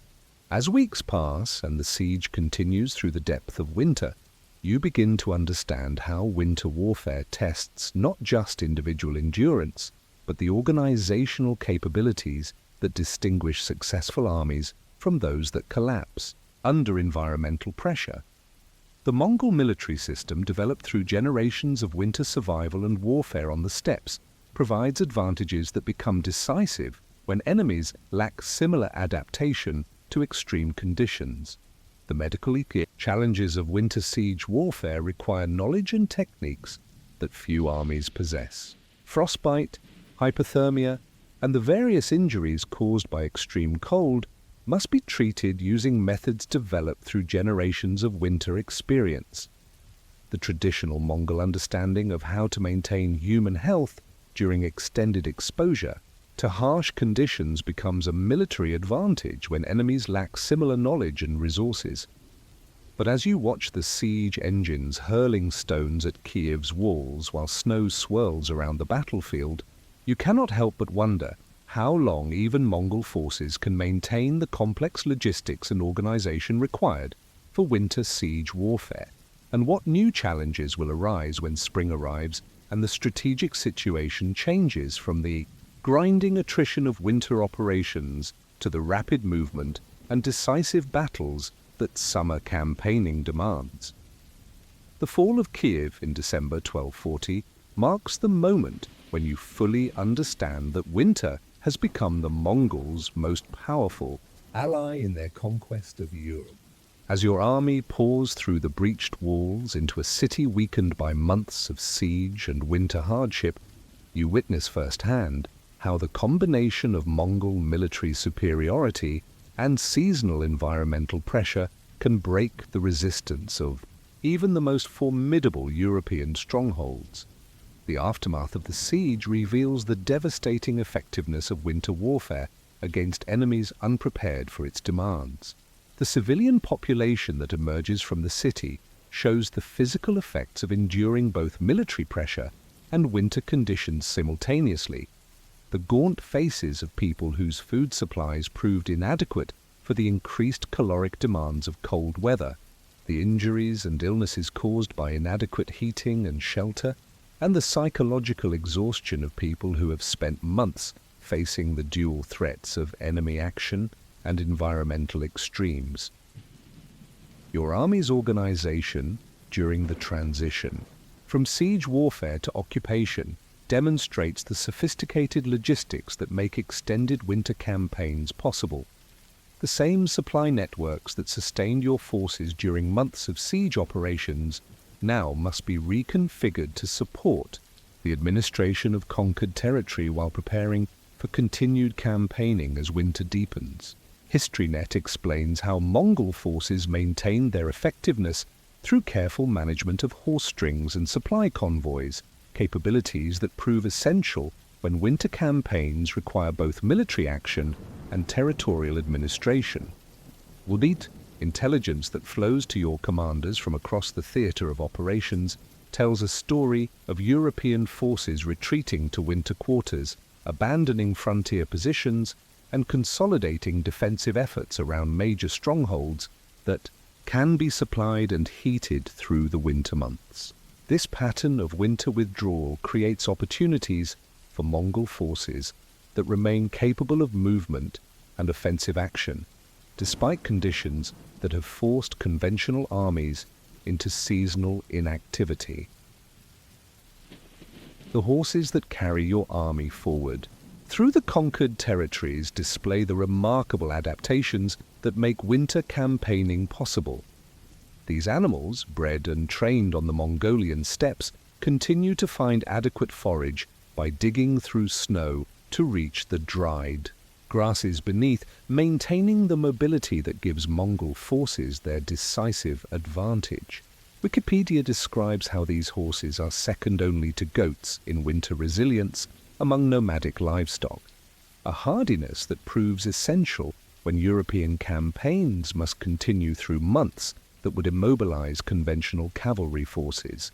As weeks pass and the siege continues through the depth of winter, you begin to understand how winter warfare tests not just individual endurance, but the organizational capabilities that distinguish successful armies from those that collapse under environmental pressure. The Mongol military system, developed through generations of winter survival and warfare on the steppes, provides advantages that become decisive when enemies lack similar adaptation to extreme conditions. The medical challenges of winter siege warfare require knowledge and techniques that few armies possess. frostbite, hypothermia, and the various injuries caused by extreme cold must be treated using methods developed through generations of winter experience. The traditional Mongol understanding of how to maintain human health during extended exposure to harsh conditions becomes a military advantage when enemies lack similar knowledge and resources. But as you watch the siege engines hurling stones at Kiev's walls while snow swirls around the battlefield, you cannot help but wonder how long even Mongol forces can maintain the complex logistics and organization required for winter siege warfare, and what new challenges will arise when spring arrives and the strategic situation changes from the grinding attrition of winter operations to the rapid movement and decisive battles that summer campaigning demands. The fall of Kiev in December 1240 marks the moment when you fully understand that winter has become the Mongols' most powerful ally in their conquest of Europe. As your army pours through the breached walls into a city weakened by months of siege and winter hardship, you witness firsthand how the combination of Mongol military superiority and seasonal environmental pressure can break the resistance of even the most formidable European strongholds. The aftermath of the siege reveals the devastating effectiveness of winter warfare against enemies unprepared for its demands. The civilian population that emerges from the city shows the physical effects of enduring both military pressure and winter conditions simultaneously. The gaunt faces of people whose food supplies proved inadequate for the increased caloric demands of cold weather, the injuries and illnesses caused by inadequate heating and shelter, and the psychological exhaustion of people who have spent months facing the dual threats of enemy action and environmental extremes. Your army's organization during the transition from siege warfare to occupation demonstrates the sophisticated logistics that make extended winter campaigns possible. The same supply networks that sustained your forces during months of siege operations now must be reconfigured to support the administration of conquered territory while preparing for continued campaigning as winter deepens. HistoryNet explains how Mongol forces maintained their effectiveness through careful management of horse strings and supply convoys, capabilities that prove essential when winter campaigns require both military action and territorial administration. Wudit, intelligence that flows to your commanders from across the theater of operations, tells a story of European forces retreating to winter quarters, abandoning frontier positions, and consolidating defensive efforts around major strongholds that can be supplied and heated through the winter months. This pattern of winter withdrawal creates opportunities for Mongol forces that remain capable of movement and offensive action, despite conditions that have forced conventional armies into seasonal inactivity. The horses that carry your army forward through the conquered territories display the remarkable adaptations that make winter campaigning possible. These animals, bred and trained on the Mongolian steppes, continue to find adequate forage by digging through snow to reach the dried grasses beneath, maintaining the mobility that gives Mongol forces their decisive advantage. Wikipedia describes how these horses are second only to goats in winter resilience among nomadic livestock, a hardiness that proves essential when European campaigns must continue through months that would immobilize conventional cavalry forces.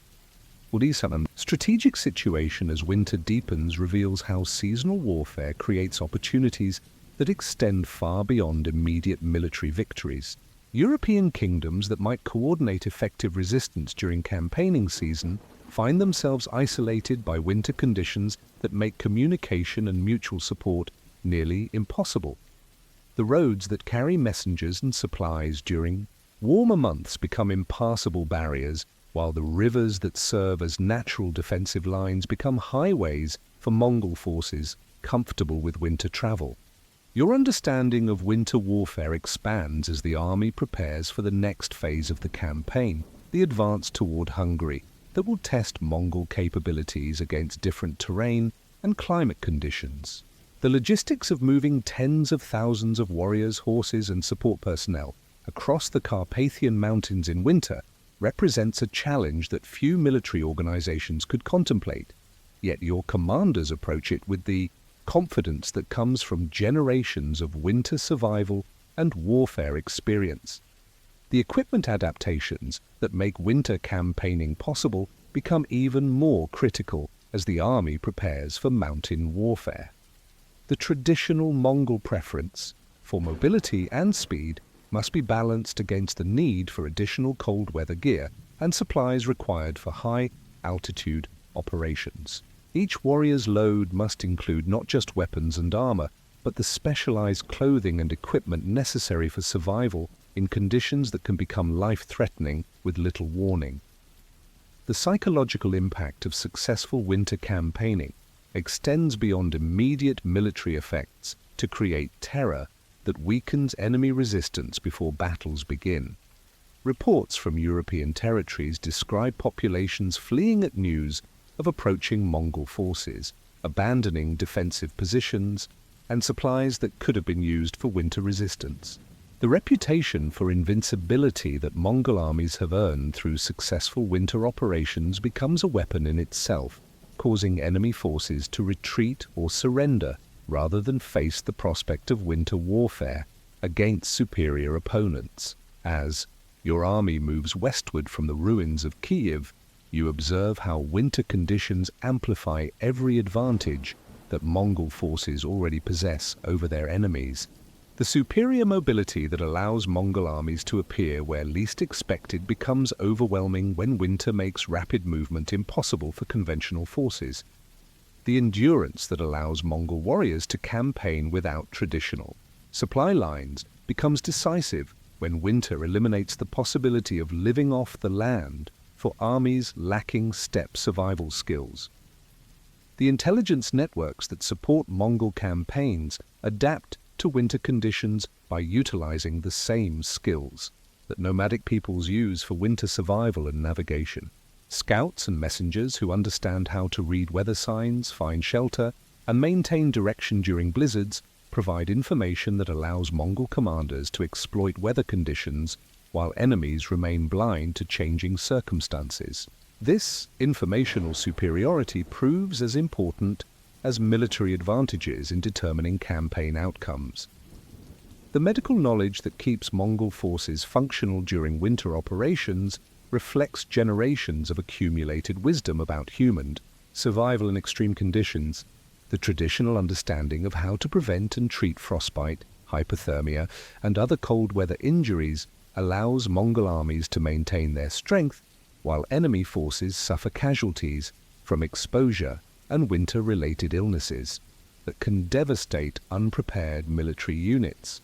Strategic situation as winter deepens reveals how seasonal warfare creates opportunities that extend far beyond immediate military victories. European kingdoms that might coordinate effective resistance during campaigning season find themselves isolated by winter conditions that make communication and mutual support nearly impossible. The roads that carry messengers and supplies during warmer months become impassable barriers, while the rivers that serve as natural defensive lines become highways for Mongol forces comfortable with winter travel. Your understanding of winter warfare expands as the army prepares for the next phase of the campaign, the advance toward Hungary. that will test Mongol capabilities against different terrain and climate conditions. The logistics of moving tens of thousands of warriors, horses, and support personnel across the Carpathian Mountains in winter represents a challenge that few military organizations could contemplate. Yet your commanders approach it with the confidence that comes from generations of winter survival and warfare experience. The equipment adaptations that make winter campaigning possible become even more critical as the army prepares for mountain warfare. The traditional Mongol preference for mobility and speed must be balanced against the need for additional cold weather gear and supplies required for high-altitude operations. Each warrior's load must include not just weapons and armor, but the specialized clothing and equipment necessary for survival in conditions that can become life-threatening with little warning. The psychological impact of successful winter campaigning extends beyond immediate military effects to create terror that weakens enemy resistance before battles begin. Reports from European territories describe populations fleeing at news of approaching Mongol forces, abandoning defensive positions, and supplies that could have been used for winter resistance. The reputation for invincibility that Mongol armies have earned through successful winter operations becomes a weapon in itself, causing enemy forces to retreat or surrender rather than face the prospect of winter warfare against superior opponents. As your army moves westward from the ruins of Kiev, you observe how winter conditions amplify every advantage that Mongol forces already possess over their enemies. The superior mobility that allows Mongol armies to appear where least expected becomes overwhelming when winter makes rapid movement impossible for conventional forces. The endurance that allows Mongol warriors to campaign without traditional supply lines becomes decisive when winter eliminates the possibility of living off the land for armies lacking steppe survival skills. The intelligence networks that support Mongol campaigns adapt to winter conditions by utilizing the same skills that nomadic peoples use for winter survival and navigation. Scouts and messengers who understand how to read weather signs, find shelter, and maintain direction during blizzards provide information that allows Mongol commanders to exploit weather conditions while enemies remain blind to changing circumstances. This informational superiority proves as important as military advantages in determining campaign outcomes. The medical knowledge that keeps Mongol forces functional during winter operations reflects generations of accumulated wisdom about human survival in extreme conditions. The traditional understanding of how to prevent and treat frostbite, hypothermia, and other cold weather injuries allows Mongol armies to maintain their strength while enemy forces suffer casualties from exposure and winter-related illnesses that can devastate unprepared military units.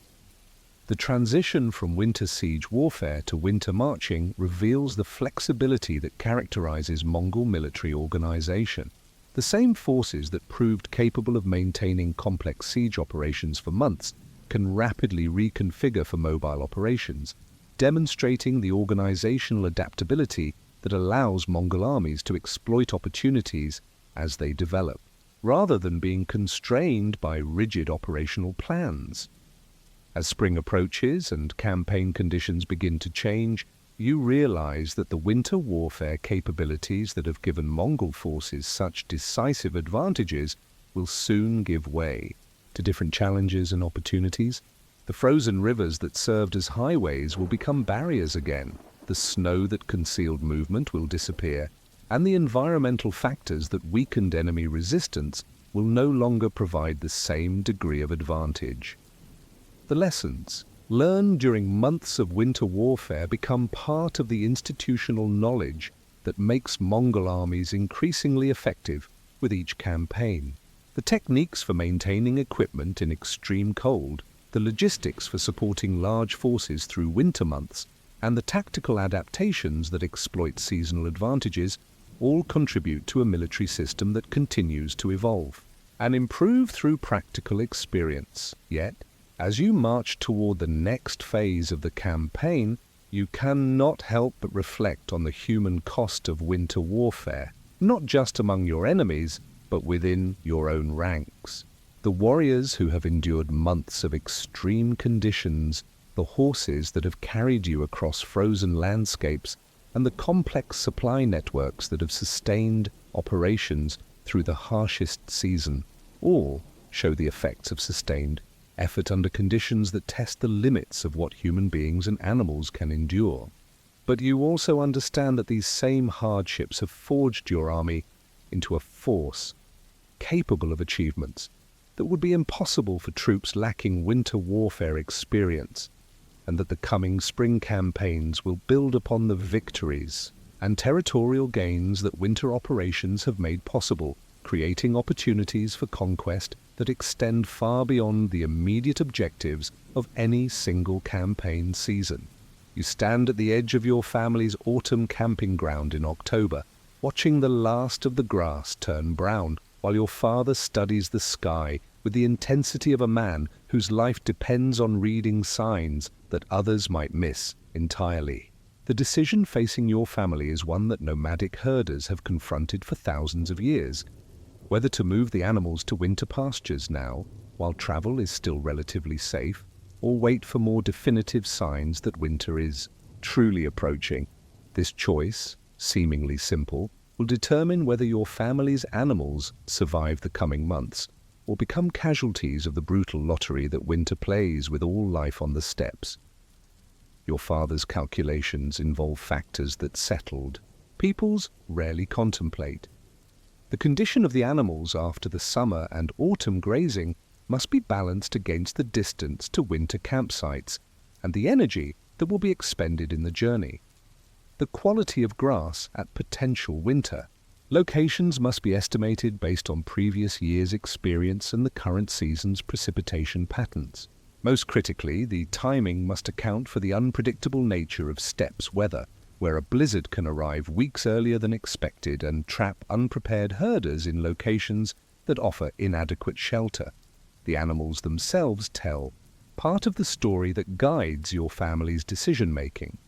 The transition from winter siege warfare to winter marching reveals the flexibility that characterizes Mongol military organization. The same forces that proved capable of maintaining complex siege operations for months can rapidly reconfigure for mobile operations, demonstrating the organizational adaptability that allows Mongol armies to exploit opportunities as they develop, rather than being constrained by rigid operational plans. As spring approaches and campaign conditions begin to change, you realize that the winter warfare capabilities that have given Mongol forces such decisive advantages will soon give way to different challenges and opportunities. The frozen rivers that served as highways will become barriers again, the snow that concealed movement will disappear, and the environmental factors that weakened enemy resistance will no longer provide the same degree of advantage. The lessons learned during months of winter warfare become part of the institutional knowledge that makes Mongol armies increasingly effective with each campaign. The techniques for maintaining equipment in extreme cold, the logistics for supporting large forces through winter months, and the tactical adaptations that exploit seasonal advantages all contribute to a military system that continues to evolve and improve through practical experience. Yet, as you march toward the next phase of the campaign, you cannot help but reflect on the human cost of winter warfare, not just among your enemies, but within your own ranks. The warriors who have endured months of extreme conditions, the horses that have carried you across frozen landscapes, and the complex supply networks that have sustained operations through the harshest season, all show the effects of sustained effort under conditions that test the limits of what human beings and animals can endure. But you also understand that these same hardships have forged your army into a force capable of achievements that would be impossible for troops lacking winter warfare experience, and that the coming spring campaigns will build upon the victories and territorial gains that winter operations have made possible, creating opportunities for conquest that extend far beyond the immediate objectives of any single campaign season. You stand at the edge of your family's autumn camping ground in October, watching the last of the grass turn brown, while your father studies the sky with the intensity of a man whose life depends on reading signs that others might miss entirely. The decision facing your family is one that nomadic herders have confronted for thousands of years. Whether to move the animals to winter pastures now, while travel is still relatively safe, or wait for more definitive signs that winter is truly approaching. This choice, seemingly simple, will determine whether your family's animals survive the coming months, or become casualties of the brutal lottery that winter plays with all life on the steppes. Your father's calculations involve factors that settled peoples rarely contemplate. The condition of the animals after the summer and autumn grazing must be balanced against the distance to winter campsites and the energy that will be expended in the journey. The quality of grass at potential winter. Locations must be estimated based on previous year's experience and the current season's precipitation patterns. Most critically, the timing must account for the unpredictable nature of steppes weather, where a blizzard can arrive weeks earlier than expected and trap unprepared herders in locations that offer inadequate shelter. The animals themselves tell part of the story that guides your family's decision-making.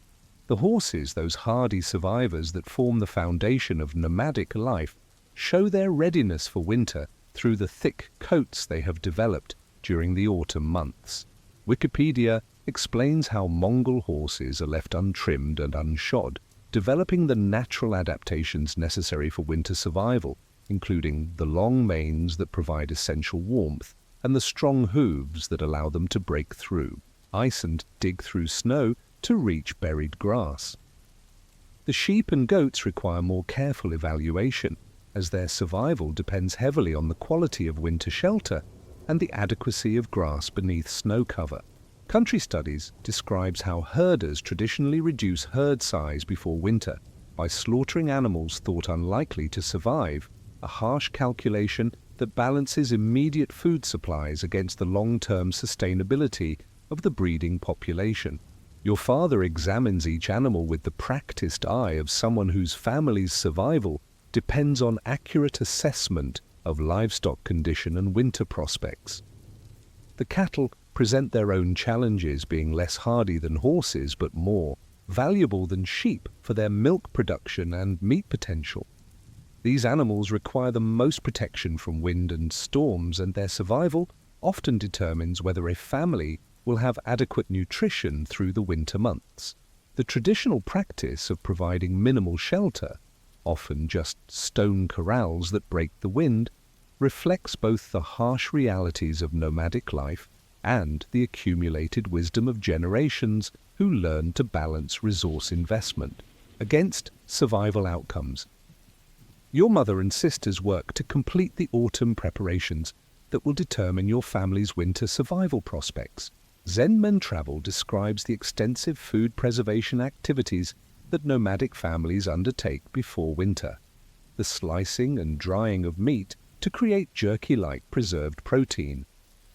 The horses, those hardy survivors that form the foundation of nomadic life, show their readiness for winter through the thick coats they have developed during the autumn months. Wikipedia explains how Mongol horses are left untrimmed and unshod, developing the natural adaptations necessary for winter survival, including the long manes that provide essential warmth and the strong hooves that allow them to break through ice and dig through snow to reach buried grass. The sheep and goats require more careful evaluation, as their survival depends heavily on the quality of winter shelter and the adequacy of grass beneath snow cover. Country Studies describes how herders traditionally reduce herd size before winter by slaughtering animals thought unlikely to survive, a harsh calculation that balances immediate food supplies against the long-term sustainability of the breeding population. Your father examines each animal with the practiced eye of someone whose family's survival depends on accurate assessment of livestock condition and winter prospects. The cattle present their own challenges, being less hardy than horses but more valuable than sheep for their milk production and meat potential. These animals require the most protection from wind and storms, and their survival often determines whether a family will have adequate nutrition through the winter months. The traditional practice of providing minimal shelter, often just stone corrals that break the wind, reflects both the harsh realities of nomadic life and the accumulated wisdom of generations who learned to balance resource investment against survival outcomes. Your mother and sisters work to complete the autumn preparations that will determine your family's winter survival prospects. Zenmen Travel describes the extensive food preservation activities that nomadic families undertake before winter. The slicing and drying of meat to create jerky-like preserved protein,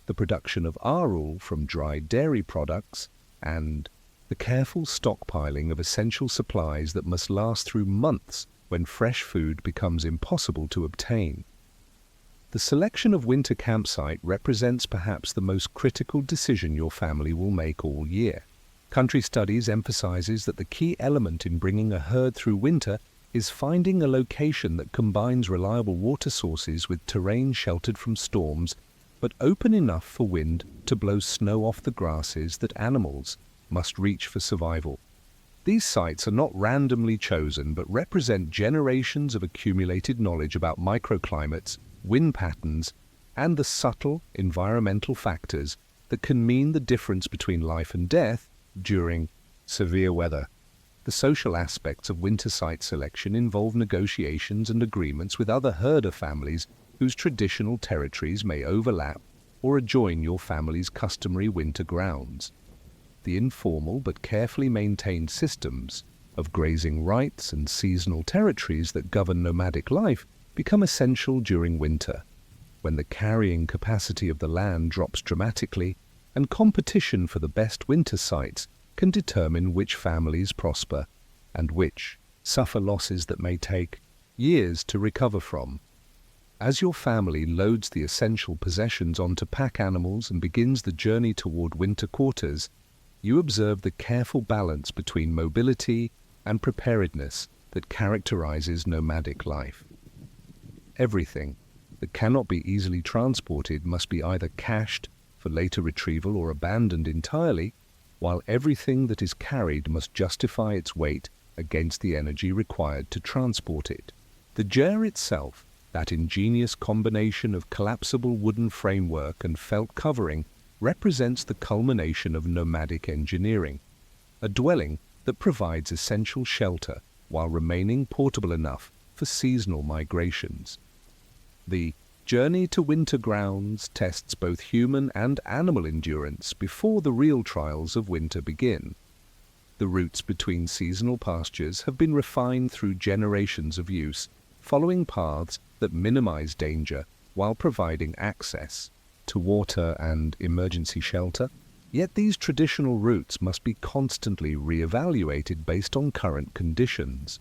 the production of arul from dried dairy products, and the careful stockpiling of essential supplies that must last through months when fresh food becomes impossible to obtain. The selection of winter campsite represents perhaps the most critical decision your family will make all year. Country Studies emphasizes that the key element in bringing a herd through winter is finding a location that combines reliable water sources with terrain sheltered from storms, but open enough for wind to blow snow off the grasses that animals must reach for survival. These sites are not randomly chosen, but represent generations of accumulated knowledge about microclimates, wind patterns, and the subtle environmental factors that can mean the difference between life and death during severe weather. The social aspects of winter site selection involve negotiations and agreements with other herder families whose traditional territories may overlap or adjoin your family's customary winter grounds. The informal but carefully maintained systems of grazing rights and seasonal territories that govern nomadic life become essential during winter, when the carrying capacity of the land drops dramatically and competition for the best winter sites can determine which families prosper and which suffer losses that may take years to recover from. As your family loads the essential possessions onto pack animals and begins the journey toward winter quarters, you observe the careful balance between mobility and preparedness that characterizes nomadic life. Everything that cannot be easily transported must be either cached for later retrieval or abandoned entirely, while everything that is carried must justify its weight against the energy required to transport it. The ger itself, that ingenious combination of collapsible wooden framework and felt covering, represents the culmination of nomadic engineering, a dwelling that provides essential shelter while remaining portable enough for seasonal migrations. The journey to winter grounds tests both human and animal endurance before the real trials of winter begin. The routes between seasonal pastures have been refined through generations of use, following paths that minimize danger while providing access to water and emergency shelter. Yet these traditional routes must be constantly re-evaluated based on current conditions.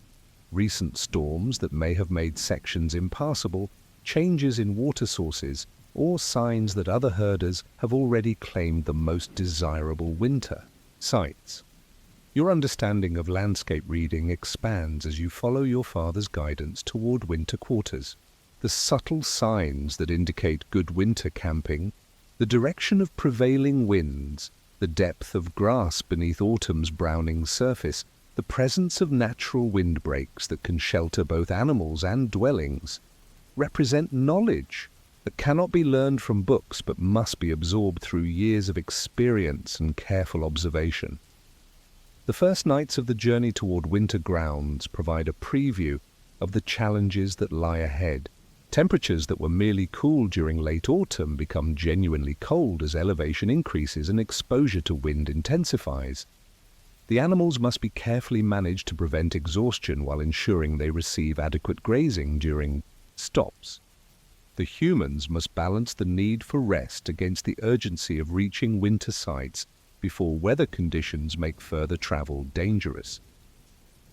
Recent storms that may have made sections impassable, changes in water sources, or signs that other herders have already claimed the most desirable winter sites. Your understanding of landscape reading expands as you follow your father's guidance toward winter quarters. The subtle signs that indicate good winter camping, the direction of prevailing winds, the depth of grass beneath autumn's browning surface, the presence of natural windbreaks that can shelter both animals and dwellings, represent knowledge that cannot be learned from books but must be absorbed through years of experience and careful observation. The first nights of the journey toward winter grounds provide a preview of the challenges that lie ahead. Temperatures that were merely cool during late autumn become genuinely cold as elevation increases and exposure to wind intensifies. The animals must be carefully managed to prevent exhaustion while ensuring they receive adequate grazing during stops. The humans must balance the need for rest against the urgency of reaching winter sites before weather conditions make further travel dangerous.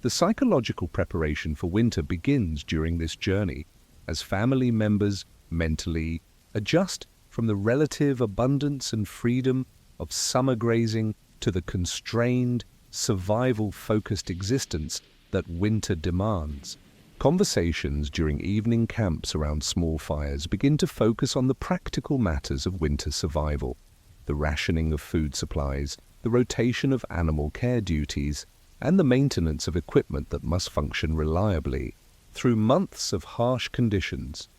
The psychological preparation for winter begins during this journey as family members mentally adjust from the relative abundance and freedom of summer grazing to the constrained, survival-focused existence that winter demands. Conversations during evening camps around small fires begin to focus on the practical matters of winter survival, the rationing of food supplies, the rotation of animal care duties, and the maintenance of equipment that must function reliably through months of harsh conditions.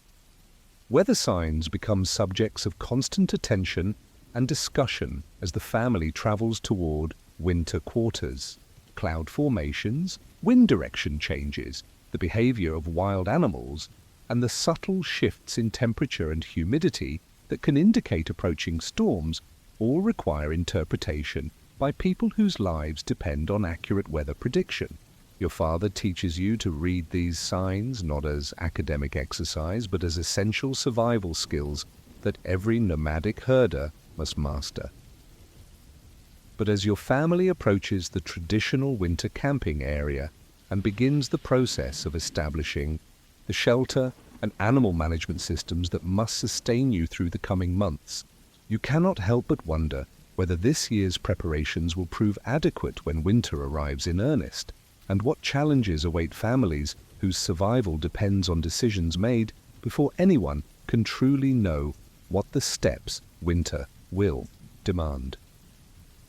Weather signs become subjects of constant attention and discussion as the family travels toward winter quarters. Cloud formations, wind direction changes, the behavior of wild animals, and the subtle shifts in temperature and humidity that can indicate approaching storms all require interpretation by people whose lives depend on accurate weather prediction. Your father teaches you to read these signs not as academic exercise but as essential survival skills that every nomadic herder must master. But as your family approaches the traditional winter camping area and begins the process of establishing the shelter and animal management systems that must sustain you through the coming months, you cannot help but wonder whether this year's preparations will prove adequate when winter arrives in earnest, and what challenges await families whose survival depends on decisions made before anyone can truly know what the steps winter will demand.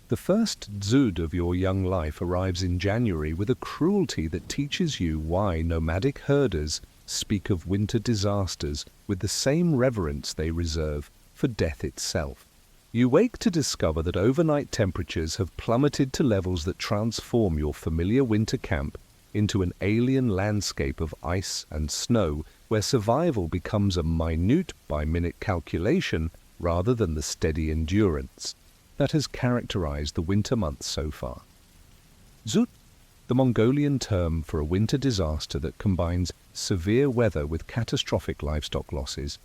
The first dzud of your young life arrives in January with a cruelty that teaches you why nomadic herders speak of winter disasters with the same reverence they reserve for death itself. You wake to discover that overnight temperatures have plummeted to levels that transform your familiar winter camp into an alien landscape of ice and snow, where survival becomes a minute-by-minute calculation rather than the steady endurance that has characterized the winter months so far. Dzud, the Mongolian term for a winter disaster that combines severe weather with catastrophic livestock losses,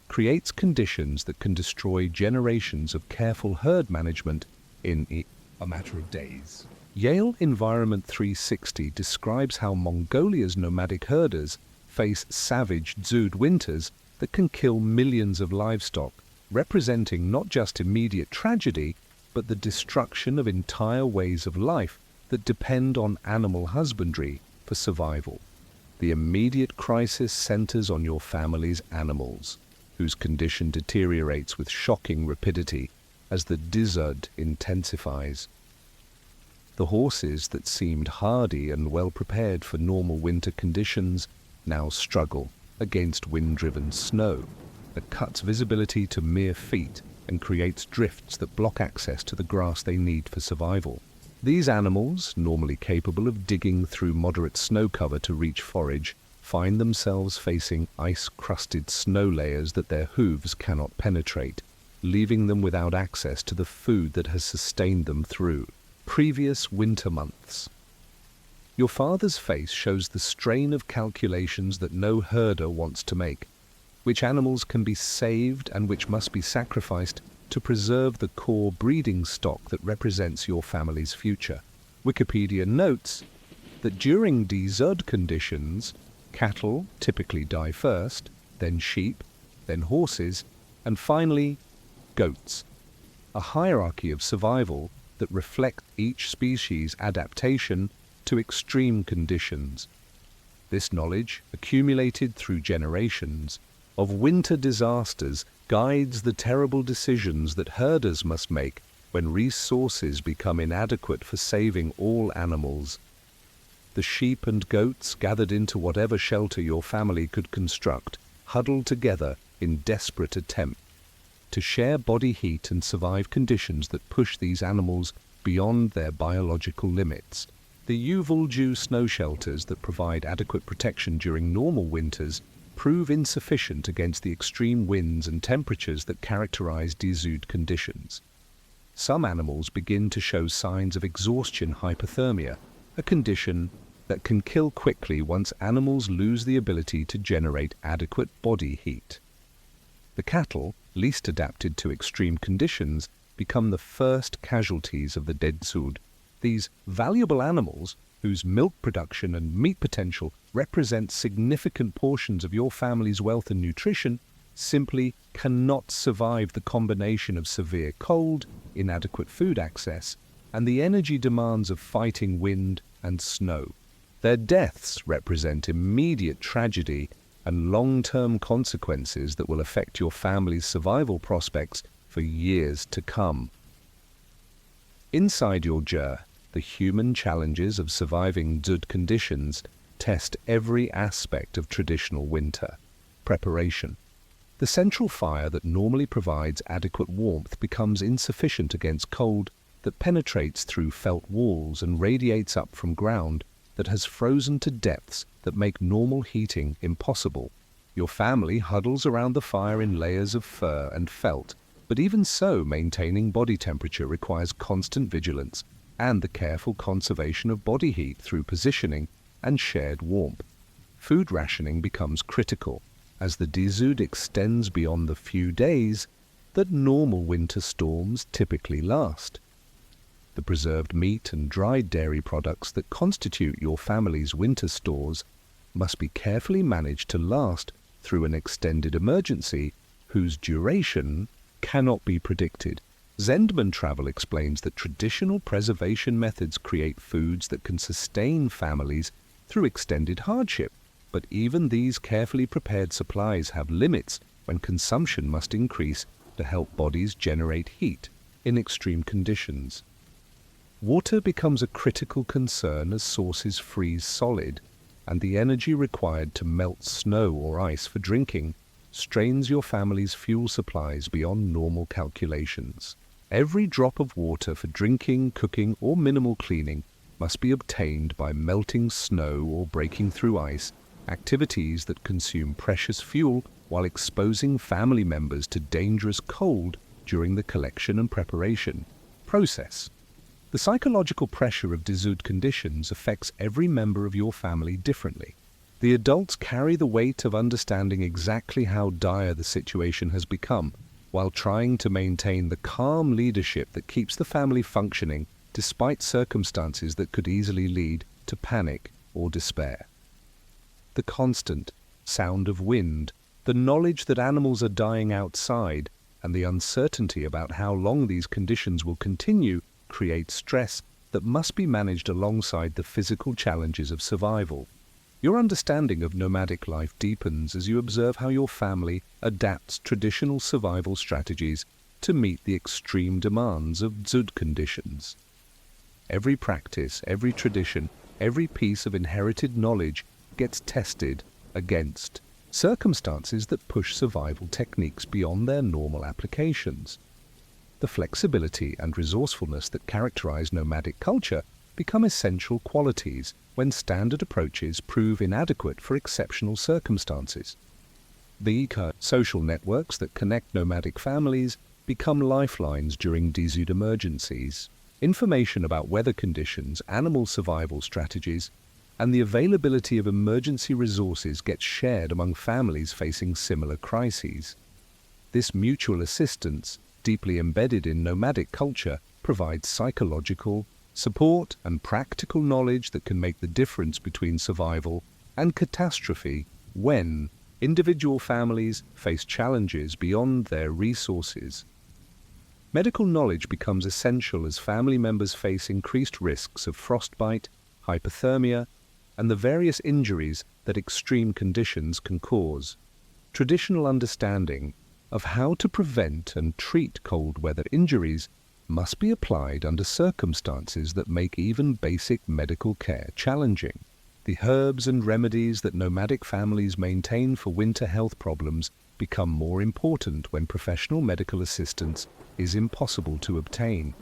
creates conditions that can destroy generations of careful herd management in a matter of days. Yale Environment 360 describes how Mongolia's nomadic herders face savage dzud winters that can kill millions of livestock, representing not just immediate tragedy, but the destruction of entire ways of life that depend on animal husbandry for survival. The immediate crisis centers on your family's animals, whose condition deteriorates with shocking rapidity as the dzud intensifies. The horses that seemed hardy and well prepared for normal winter conditions now struggle against wind-driven snow that cuts visibility to mere feet and creates drifts that block access to the grass they need for survival. These animals, normally capable of digging through moderate snow cover to reach forage, find themselves facing ice-crusted snow layers that their hooves cannot penetrate, leaving them without access to the food that has sustained them through previous winter months. Your father's face shows the strain of calculations that no herder wants to make, which animals can be saved and which must be sacrificed to preserve the core breeding stock that represents your family's future. Wikipedia notes that during dzud conditions, cattle typically die first, then sheep, then horses, and finally goats, a hierarchy of survival that reflect each species' adaptation to extreme conditions. This knowledge, accumulated through generations of winter disasters, guides the terrible decisions that herders must make when resources become inadequate for saving all animals. The sheep and goats, gathered into whatever shelter your family could construct, huddled together in desperate attempt to share body heat and survive conditions that push these animals beyond their biological limits. The Uvalju snow shelters that provide adequate protection during normal winters prove insufficient against the extreme winds and temperatures that characterize dzud conditions. Some animals begin to show signs of exhaustion hypothermia, a condition that can kill quickly once animals lose the ability to generate adequate body heat. The cattle, least adapted to extreme conditions, become the first casualties of the dzud. These valuable animals, whose milk production and meat potential represent significant portions of your family's wealth and nutrition, simply cannot survive the combination of severe cold, inadequate food access, and the energy demands of fighting wind and snow. Their deaths represent immediate tragedy and long-term consequences that will affect your family's survival prospects for years to come. Inside your jur, the human challenges of surviving dzud conditions test every aspect of traditional winter preparation. The central fire that normally provides adequate warmth becomes insufficient against cold that penetrates through felt walls and radiates up from ground that has frozen to depths that make normal heating impossible. Your family huddles around the fire in layers of fur and felt, but even so, maintaining body temperature requires constant vigilance and the careful conservation of body heat through positioning and shared warmth. Food rationing becomes critical as the dzud extends beyond the few days that normal winter storms typically last. The preserved meat and dried dairy products that constitute your family's winter stores must be carefully managed to last through an extended emergency whose duration cannot be predicted. Zendeman Travel explains that traditional preservation methods create foods that can sustain families through extended hardship, but even these carefully prepared supplies have limits when consumption must increase to help bodies generate heat in extreme conditions. Water becomes a critical concern as sources freeze solid, and the energy required to melt snow or ice for drinking strains your family's fuel supplies beyond normal calculations. Every drop of water for drinking, cooking, or minimal cleaning must be obtained by melting snow or breaking through ice, activities that consume precious fuel while exposing family members to dangerous cold during the collection and preparation process. The psychological pressure of disud conditions affects every member of your family differently. The adults carry the weight of understanding exactly how dire the situation has become, while trying to maintain the calm leadership that keeps the family functioning despite circumstances that could easily lead to panic or despair. The constant sound of wind, the knowledge that animals are dying outside, and the uncertainty about how long these conditions will continue create stress that must be managed alongside the physical challenges of survival. Your understanding of nomadic life deepens as you observe how your family adapts traditional survival strategies to meet the extreme demands of dzud conditions. Every practice, every tradition, every piece of inherited knowledge gets tested against circumstances that push survival techniques beyond their normal applications. The flexibility and resourcefulness that characterize nomadic culture become essential qualities when standard approaches prove inadequate for exceptional circumstances. The social networks that connect nomadic families become lifelines during disud emergencies. Information about weather conditions, animal survival strategies, and the availability of emergency resources gets shared among families facing similar crises. This mutual assistance, deeply embedded in nomadic culture, provides psychological support and practical knowledge that can make the difference between survival and catastrophe when individual families face challenges beyond their resources. Medical knowledge becomes essential as family members face increased risks of frostbite, hypothermia, and the various injuries that extreme conditions can cause. Traditional understanding of how to prevent and treat cold weather injuries must be applied under circumstances that make even basic medical care challenging. The herbs and remedies that nomadic families maintain for winter health problems become more important when professional medical assistance is impossible to obtain.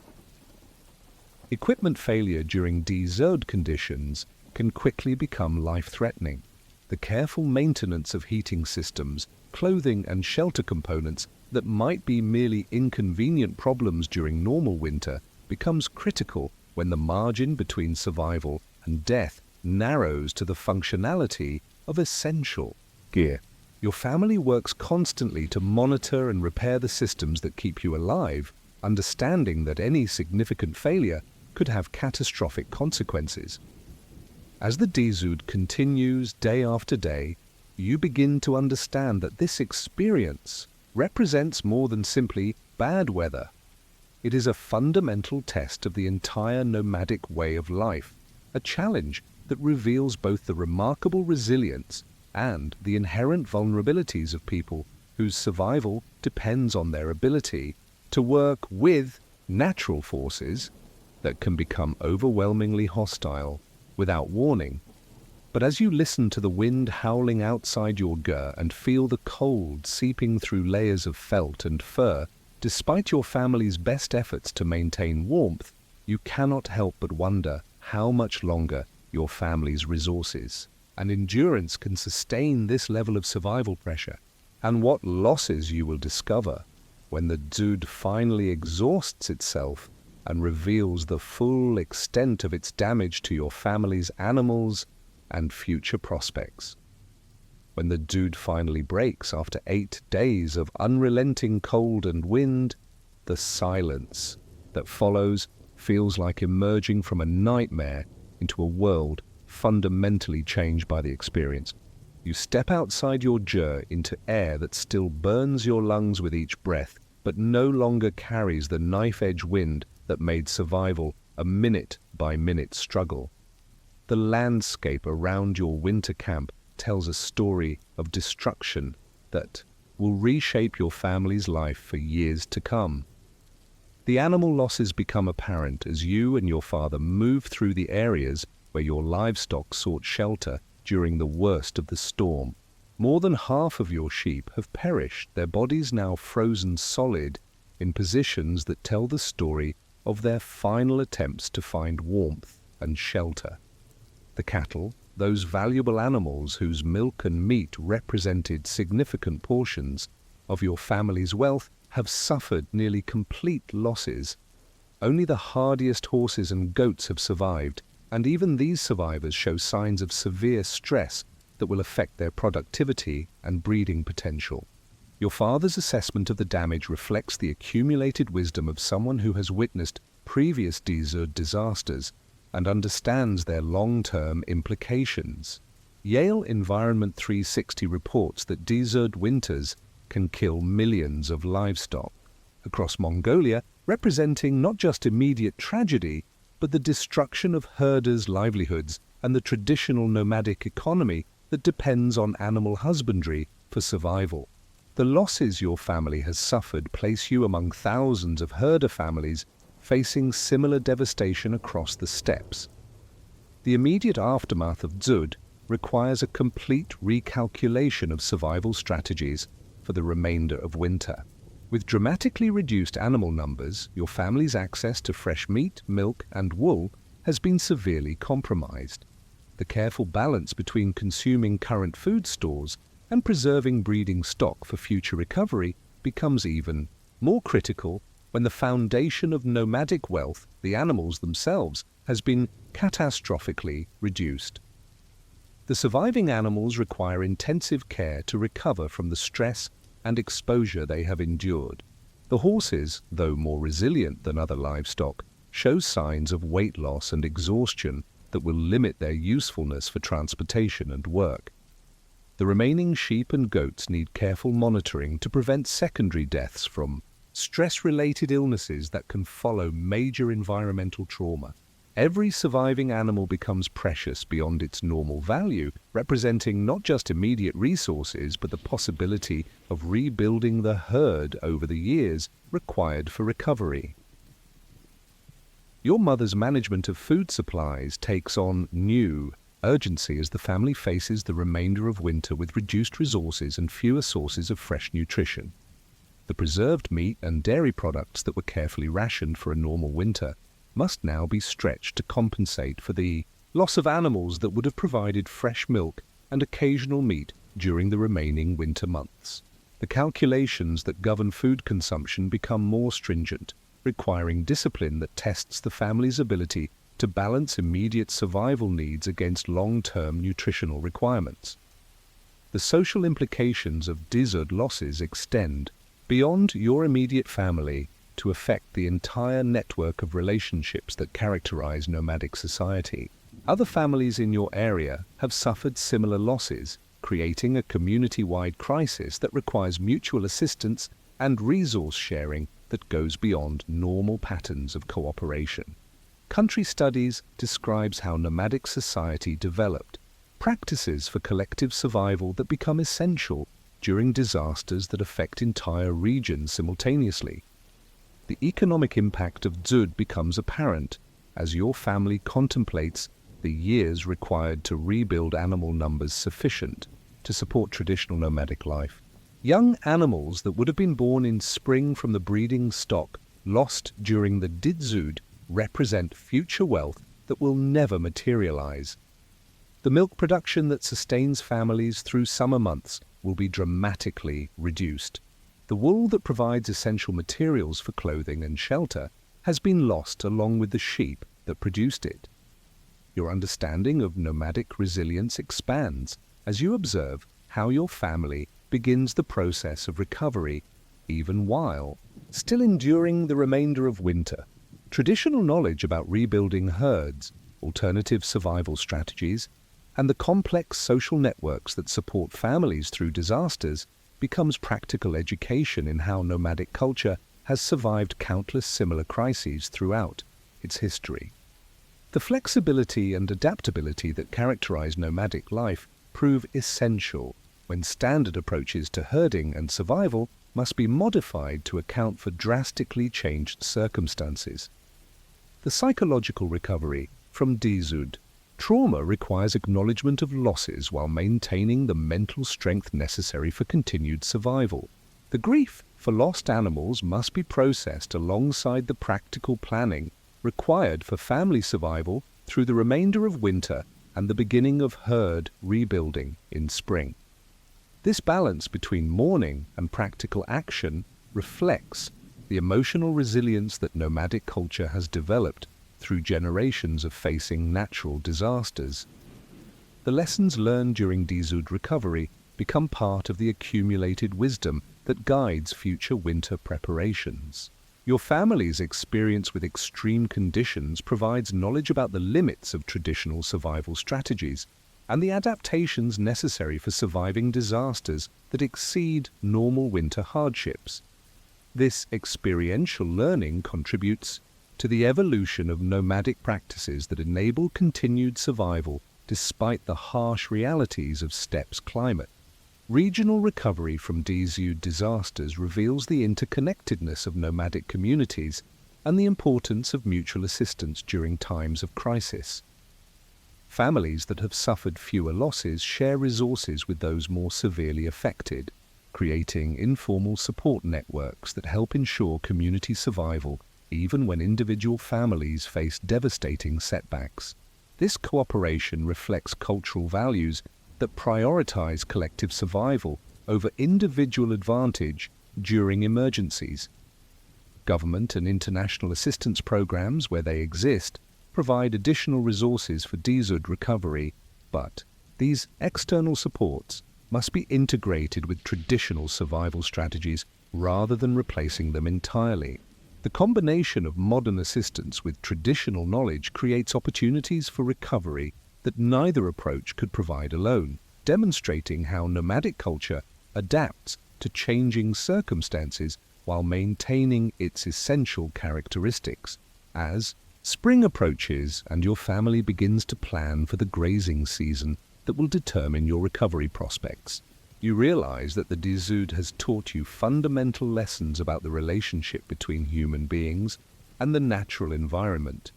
Equipment failure during dzud conditions can quickly become life-threatening. The careful maintenance of heating systems, clothing and shelter components that might be merely inconvenient problems during normal winter becomes critical when the margin between survival and death narrows to the functionality of essential gear. Your family works constantly to monitor and repair the systems that keep you alive, understanding that any significant failure could have catastrophic consequences. As the dzud continues day after day, you begin to understand that this experience represents more than simply bad weather. It is a fundamental test of the entire nomadic way of life, a challenge that reveals both the remarkable resilience and the inherent vulnerabilities of people whose survival depends on their ability to work with natural forces that can become overwhelmingly hostile without warning. But as you listen to the wind howling outside your ger and feel the cold seeping through layers of felt and fur, despite your family's best efforts to maintain warmth, you cannot help but wonder how much longer your family's resources and endurance can sustain this level of survival pressure, and what losses you will discover when the dzud finally exhausts itself and reveals the full extent of its damage to your family's animals and future prospects. When the dzud finally breaks after 8 days of unrelenting cold and wind, the silence that follows feels like emerging from a nightmare into a world fundamentally changed by the experience. You step outside your ger into air that still burns your lungs with each breath, but no longer carries the knife-edge wind that made survival a minute-by-minute struggle. The landscape around your winter camp tells a story of destruction that will reshape your family's life for years to come. The animal losses become apparent as you and your father move through the areas where your livestock sought shelter during the worst of the storm. More than half of your sheep have perished, their bodies now frozen solid in positions that tell the story of their final attempts to find warmth and shelter. The cattle, those valuable animals whose milk and meat represented significant portions of your family's wealth, have suffered nearly complete losses. Only the hardiest horses and goats have survived, and even these survivors show signs of severe stress that will affect their productivity and breeding potential. Your father's assessment of the damage reflects the accumulated wisdom of someone who has witnessed previous desert disasters and understands their long-term implications. Yale Environment 360 reports that desert winters can kill millions of livestock across Mongolia, representing not just immediate tragedy, but the destruction of herders' livelihoods and the traditional nomadic economy that depends on animal husbandry for survival. The losses your family has suffered place you among thousands of herder families facing similar devastation across the steppes. The immediate aftermath of Dzud requires a complete recalculation of survival strategies for the remainder of winter. With dramatically reduced animal numbers, your family's access to fresh meat, milk, and wool has been severely compromised. The careful balance between consuming current food stores and preserving breeding stock for future recovery becomes even more critical when the foundation of nomadic wealth, the animals themselves, has been catastrophically reduced. The surviving animals require intensive care to recover from the stress and exposure they have endured. The horses, though more resilient than other livestock, show signs of weight loss and exhaustion that will limit their usefulness for transportation and work. The remaining sheep and goats need careful monitoring to prevent secondary deaths from stress-related illnesses that can follow major environmental trauma. Every surviving animal becomes precious beyond its normal value, representing not just immediate resources, but the possibility of rebuilding the herd over the years required for recovery. Your mother's management of food supplies takes on new urgency as the family faces the remainder of winter with reduced resources and fewer sources of fresh nutrition. The preserved meat and dairy products that were carefully rationed for a normal winter must now be stretched to compensate for the loss of animals that would have provided fresh milk and occasional meat during the remaining winter months. The calculations that govern food consumption become more stringent, requiring discipline that tests the family's ability to balance immediate survival needs against long-term nutritional requirements. The social implications of desert losses extend beyond your immediate family to affect the entire network of relationships that characterize nomadic society. Other families in your area have suffered similar losses, creating a community-wide crisis that requires mutual assistance and resource sharing that goes beyond normal patterns of cooperation. Country Studies describes how nomadic society developed practices for collective survival that become essential during disasters that affect entire regions simultaneously. The economic impact of Dzud becomes apparent as your family contemplates the years required to rebuild animal numbers sufficient to support traditional nomadic life. Young animals that would have been born in spring from the breeding stock lost during the Dzud represent future wealth that will never materialize. The milk production that sustains families through summer months will be dramatically reduced. The wool that provides essential materials for clothing and shelter has been lost along with the sheep that produced it. Your understanding of nomadic resilience expands as you observe how your family begins the process of recovery, even while still enduring the remainder of winter. Traditional knowledge about rebuilding herds, alternative survival strategies, and the complex social networks that support families through disasters becomes practical education in how nomadic culture has survived countless similar crises throughout its history. The flexibility and adaptability that characterize nomadic life prove essential when standard approaches to herding and survival must be modified to account for drastically changed circumstances. The psychological recovery from Dzud. Trauma requires acknowledgement of losses while maintaining the mental strength necessary for continued survival. The grief for lost animals must be processed alongside the practical planning required for family survival through the remainder of winter and the beginning of herd rebuilding in spring. This balance between mourning and practical action reflects the emotional resilience that nomadic culture has developed through generations of facing natural disasters. The lessons learned during Dzud recovery become part of the accumulated wisdom that guides future winter preparations. Your family's experience with extreme conditions provides knowledge about the limits of traditional survival strategies and the adaptations necessary for surviving disasters that exceed normal winter hardships. This experiential learning contributes to the evolution of nomadic practices that enable continued survival despite the harsh realities of steppe climate. Regional recovery from Dzud disasters reveals the interconnectedness of nomadic communities and the importance of mutual assistance during times of crisis. Families that have suffered fewer losses share resources with those more severely affected, creating informal support networks that help ensure community survival even when individual families face devastating setbacks. This cooperation reflects cultural values that prioritize collective survival over individual advantage during emergencies. Government and international assistance programs, where they exist, provide additional resources for Dzud recovery, but these external supports must be integrated with traditional survival strategies rather than replacing them entirely. The combination of modern assistance with traditional knowledge creates opportunities for recovery that neither approach could provide alone, demonstrating how nomadic culture adapts to changing circumstances while maintaining its essential characteristics. As spring approaches and your family begins to plan for the grazing season that will determine your recovery prospects, you realize that the Dzud has taught you fundamental lessons about the relationship between human beings and the natural environment,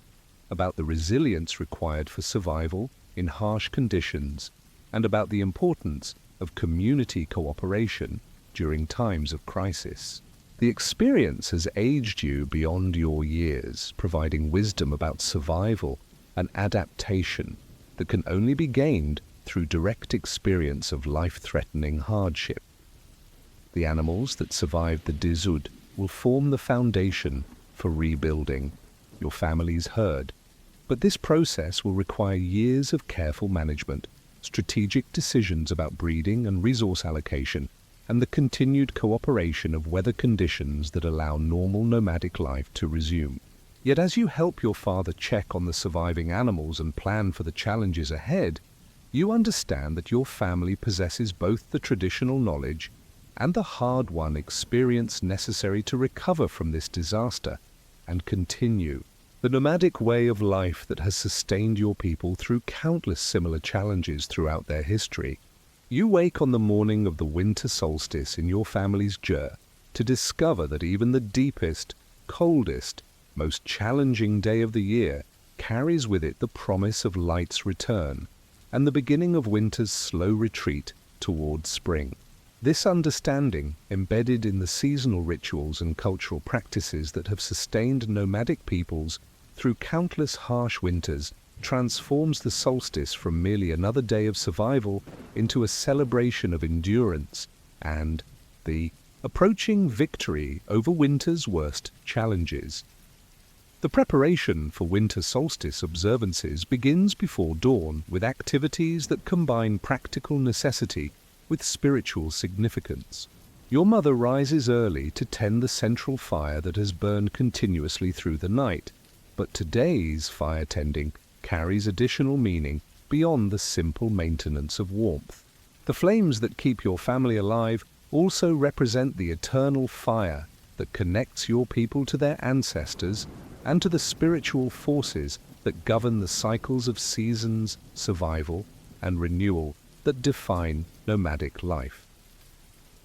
about the resilience required for survival in harsh conditions, and about the importance of community cooperation during times of crisis. The experience has aged you beyond your years, providing wisdom about survival and adaptation that can only be gained through direct experience of life-threatening hardship. The animals that survived the Dzud will form the foundation for rebuilding your family's herd, but this process will require years of careful management, strategic decisions about breeding and resource allocation, and the continued cooperation of weather conditions that allow normal nomadic life to resume. Yet as you help your father check on the surviving animals and plan for the challenges ahead, you understand that your family possesses both the traditional knowledge and the hard-won experience necessary to recover from this disaster and continue the nomadic way of life that has sustained your people through countless similar challenges throughout their history. You wake on the morning of the winter solstice in your family's jur to discover that even the deepest, coldest, most challenging day of the year carries with it the promise of light's return and the beginning of winter's slow retreat towards spring. This understanding, embedded in the seasonal rituals and cultural practices that have sustained nomadic peoples through countless harsh winters, transforms the solstice from merely another day of survival into a celebration of endurance and the approaching victory over winter's worst challenges. The preparation for winter solstice observances begins before dawn with activities that combine practical necessity with spiritual significance. Your mother rises early to tend the central fire that has burned continuously through the night, but today's fire tending carries additional meaning beyond the simple maintenance of warmth. The flames that keep your family alive also represent the eternal fire that connects your people to their ancestors and to the spiritual forces that govern the cycles of seasons, survival, and renewal that define nomadic life.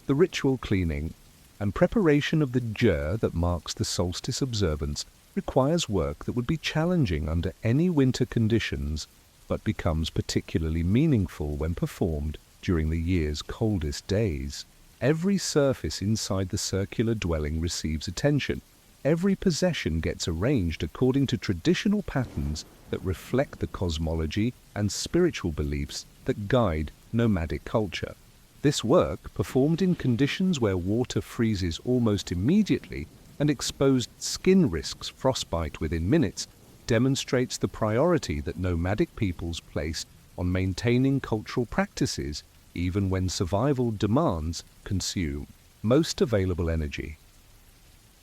The ritual cleaning and preparation of the jur that marks the solstice observance requires work that would be challenging under any winter conditions, but becomes particularly meaningful when performed during the year's coldest days. Every surface inside the circular dwelling receives attention. Every possession gets arranged according to traditional patterns that reflect the cosmology and spiritual beliefs that guide nomadic culture. This work, performed in conditions where water freezes almost immediately and exposed skin risks frostbite within minutes, demonstrates the priority that nomadic peoples place on maintaining cultural practices even when survival demands consume most available energy.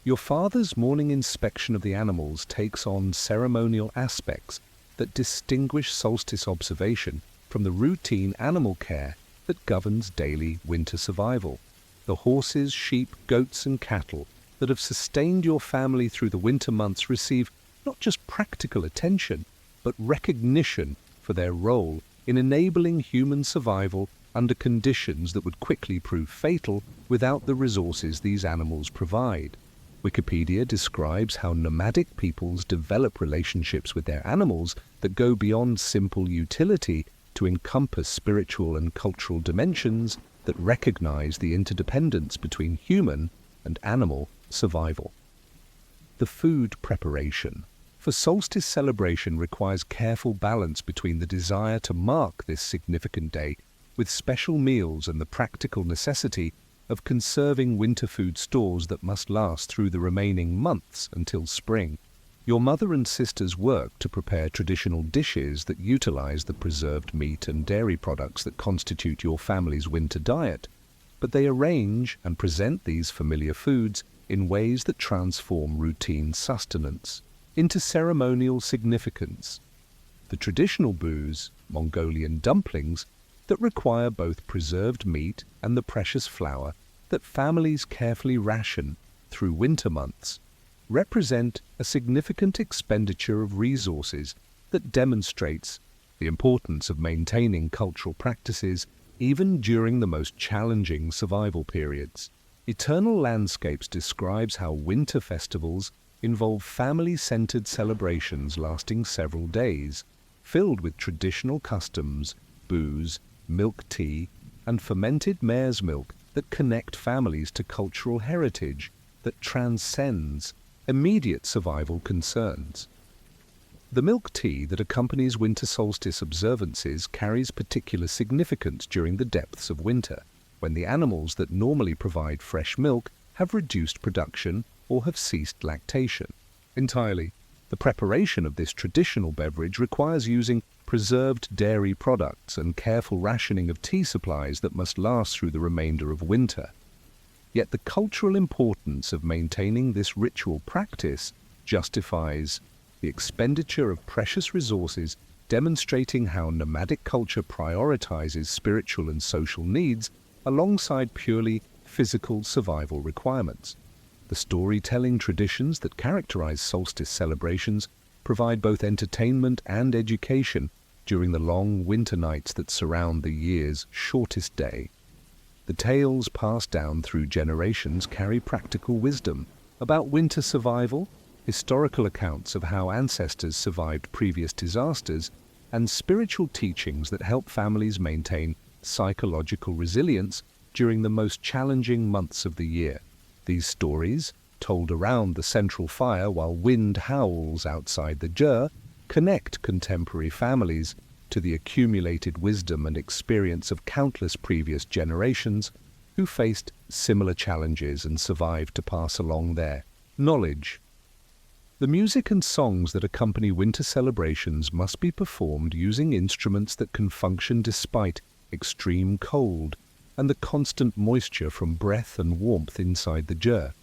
Your father's morning inspection of the animals takes on ceremonial aspects that distinguish solstice observation from the routine animal care that governs daily winter survival. The horses, sheep, goats, and cattle that have sustained your family through the winter months receive not just practical attention, but recognition for their role in enabling human survival under conditions that would quickly prove fatal without the resources these animals provide. Wikipedia describes how nomadic peoples develop relationships with their animals that go beyond simple utility to encompass spiritual and cultural dimensions that recognize the interdependence between human and animal survival. The food preparation for solstice celebration requires careful balance between the desire to mark this significant day with special meals and the practical necessity of conserving winter food stores that must last through the remaining months until spring. Your mother and sisters work to prepare traditional dishes that utilize the preserved meat and dairy products that constitute your family's winter diet, but they arrange and present these familiar foods in ways that transform routine sustenance into ceremonial significance. The traditional booze, Mongolian dumplings, that require both preserved meat and the precious flour that families carefully ration through winter months, represent a significant expenditure of resources that demonstrates the importance of maintaining cultural practices even during the most challenging survival periods. Eternal Landscapes describes how winter festivals involve family-centered celebrations lasting several days, filled with traditional customs, booze, milk tea, and fermented mare's milk that connect families to cultural heritage that transcends immediate survival concerns. The milk tea that accompanies winter solstice observances carries particular significance during the depths of winter, when the animals that normally provide fresh milk have reduced production or have ceased lactation entirely. The preparation of this traditional beverage requires using preserved dairy products and careful rationing of tea supplies that must last through the remainder of winter. Yet the cultural importance of maintaining this ritual practice justifies the expenditure of precious resources, demonstrating how nomadic culture prioritizes spiritual and social needs alongside purely physical survival requirements. The storytelling traditions that characterize solstice celebrations provide both entertainment and education during the long winter nights that surround the year's shortest day. The tales passed down through generations carry practical wisdom about winter survival, historical accounts of how ancestors survived previous disasters, and spiritual teachings that help families maintain psychological resilience during the most challenging months of the year. These stories, told around the central fire while wind howls outside the jur, connect contemporary families to the accumulated wisdom and experience of countless previous generations who faced similar challenges and survived to pass along their knowledge. The music and songs that accompany winter celebrations must be performed using instruments that can function despite extreme cold and the constant moisture from breath and warmth inside the jur.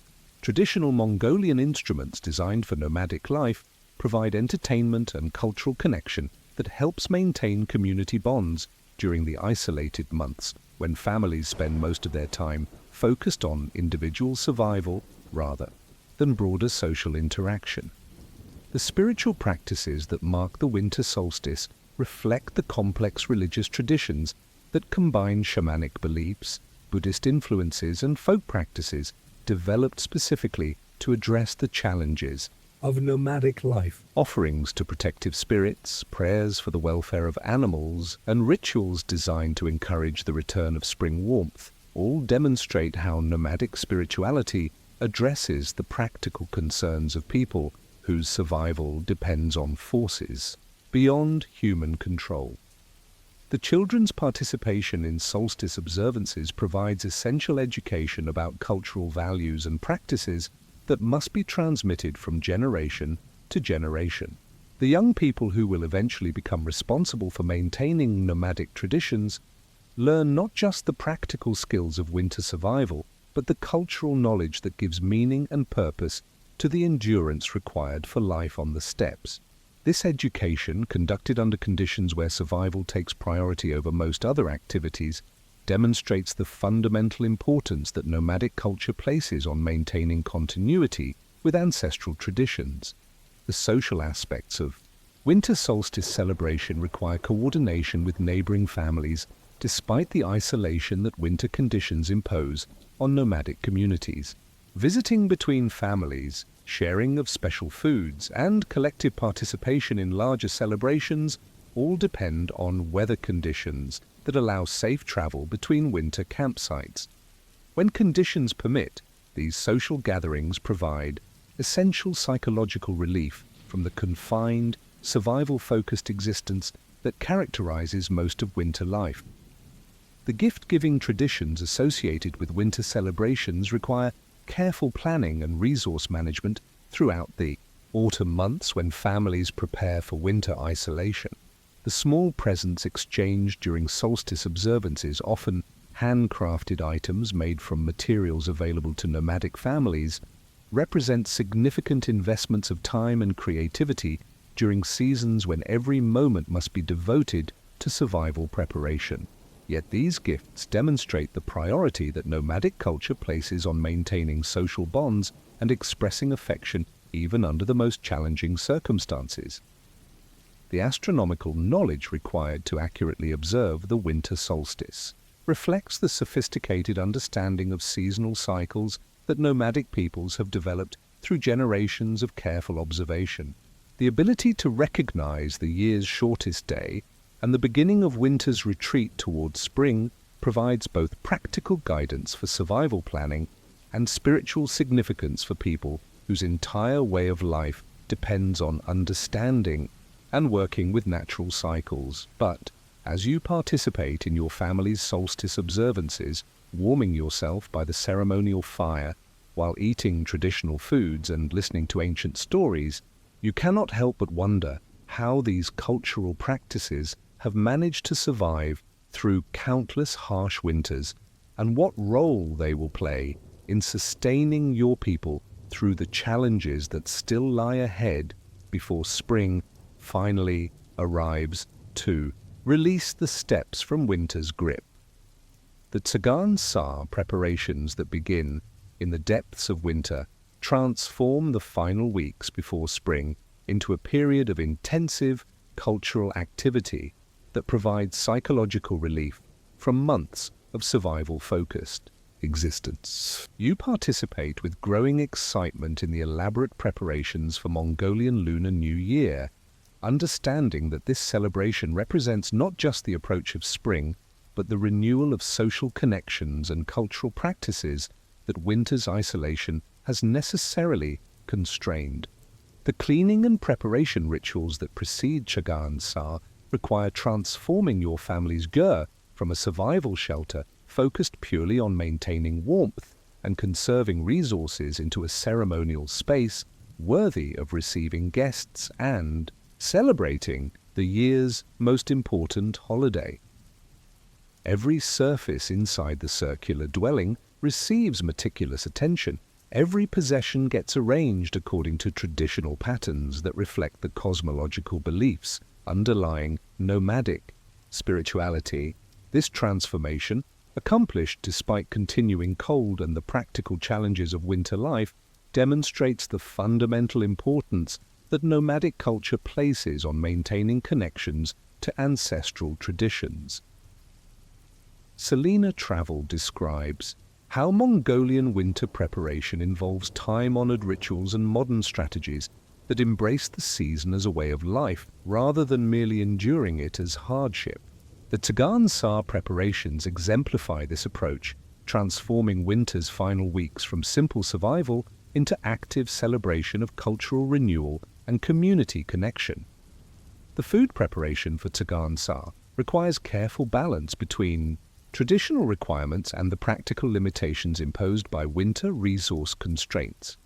Traditional Mongolian instruments designed for nomadic life provide entertainment and cultural connection that helps maintain community bonds during the isolated months when families spend most of their time focused on individual survival rather than broader social interaction. The spiritual practices that mark the winter solstice reflect the complex religious traditions that combine shamanic beliefs, Buddhist influences, and folk practices developed specifically to address the challenges of nomadic life. Offerings to protective spirits, prayers for the welfare of animals, and rituals designed to encourage the return of spring warmth all demonstrate how nomadic spirituality addresses the practical concerns of people whose survival depends on forces beyond human control. The children's participation in solstice observances provides essential education about cultural values and practices that must be transmitted from generation to generation. The young people who will eventually become responsible for maintaining nomadic traditions learn not just the practical skills of winter survival, but the cultural knowledge that gives meaning and purpose to the endurance required for life on the steppes. This education, conducted under conditions where survival takes priority over most other activities, demonstrates the fundamental importance that nomadic culture places on maintaining continuity with ancestral traditions. The social aspects of winter solstice celebration require coordination with neighboring families, despite the isolation that winter conditions impose on nomadic communities. Visiting between families, sharing of special foods, and collective participation in larger celebrations all depend on weather conditions that allow safe travel between winter campsites. When conditions permit, these social gatherings provide essential psychological relief from the confined, survival-focused existence that characterizes most of winter life. The gift-giving traditions associated with winter celebrations require careful planning and resource management throughout the autumn months when families prepare for winter isolation. The small presents exchanged during solstice observances, often handcrafted items made from materials available to nomadic families, represent significant investments of time and creativity during seasons when every moment must be devoted to survival preparation. Yet these gifts demonstrate the priority that nomadic culture places on maintaining social bonds and expressing affection even under the most challenging circumstances. The astronomical knowledge required to accurately observe the winter solstice reflects the sophisticated understanding of seasonal cycles that nomadic peoples have developed through generations of careful observation. The ability to recognize the year's shortest day and the beginning of winter's retreat towards spring provides both practical guidance for survival planning and spiritual significance for people whose entire way of life depends on understanding and working with natural cycles. But as you participate in your family's solstice observances, warming yourself by the ceremonial fire while eating traditional foods and listening to ancient stories, you cannot help but wonder how these cultural practices have managed to survive through countless harsh winters and what role they will play in sustaining your people through the challenges that still lie ahead before spring finally arrives to release the steppes from winter's grip. The Tsagaan Sa preparations that begin in the depths of winter transform the final weeks before spring into a period of intensive cultural activity that provides psychological relief from months of survival-focused existence. You participate with growing excitement in the elaborate preparations for Mongolian Lunar New Year, understanding that this celebration represents not just the approach of spring, but the renewal of social connections and cultural practices that winter's isolation has necessarily constrained. The cleaning and preparation rituals that precede Tsagaan Sa require transforming your family's ger from a survival shelter focused purely on maintaining warmth and conserving resources into a ceremonial space worthy of receiving guests and celebrating the year's most important holiday. Every surface inside the circular dwelling receives meticulous attention. Every possession gets arranged according to traditional patterns that reflect the cosmological beliefs underlying nomadic spirituality. This transformation accomplished despite continuing cold and the practical challenges of winter life, demonstrates the fundamental importance that nomadic culture places on maintaining connections to ancestral traditions. Selena Travel describes how Mongolian winter preparation involves time-honored rituals and modern strategies that embrace the season as a way of life rather than merely enduring it as hardship. The Tsagaan Sar preparations exemplify this approach, transforming winter's final weeks from simple survival into active celebration of cultural renewal and community connection. The food preparation for Tsagaan Sar requires careful balance between traditional requirements and the practical limitations imposed by winter resource constraints.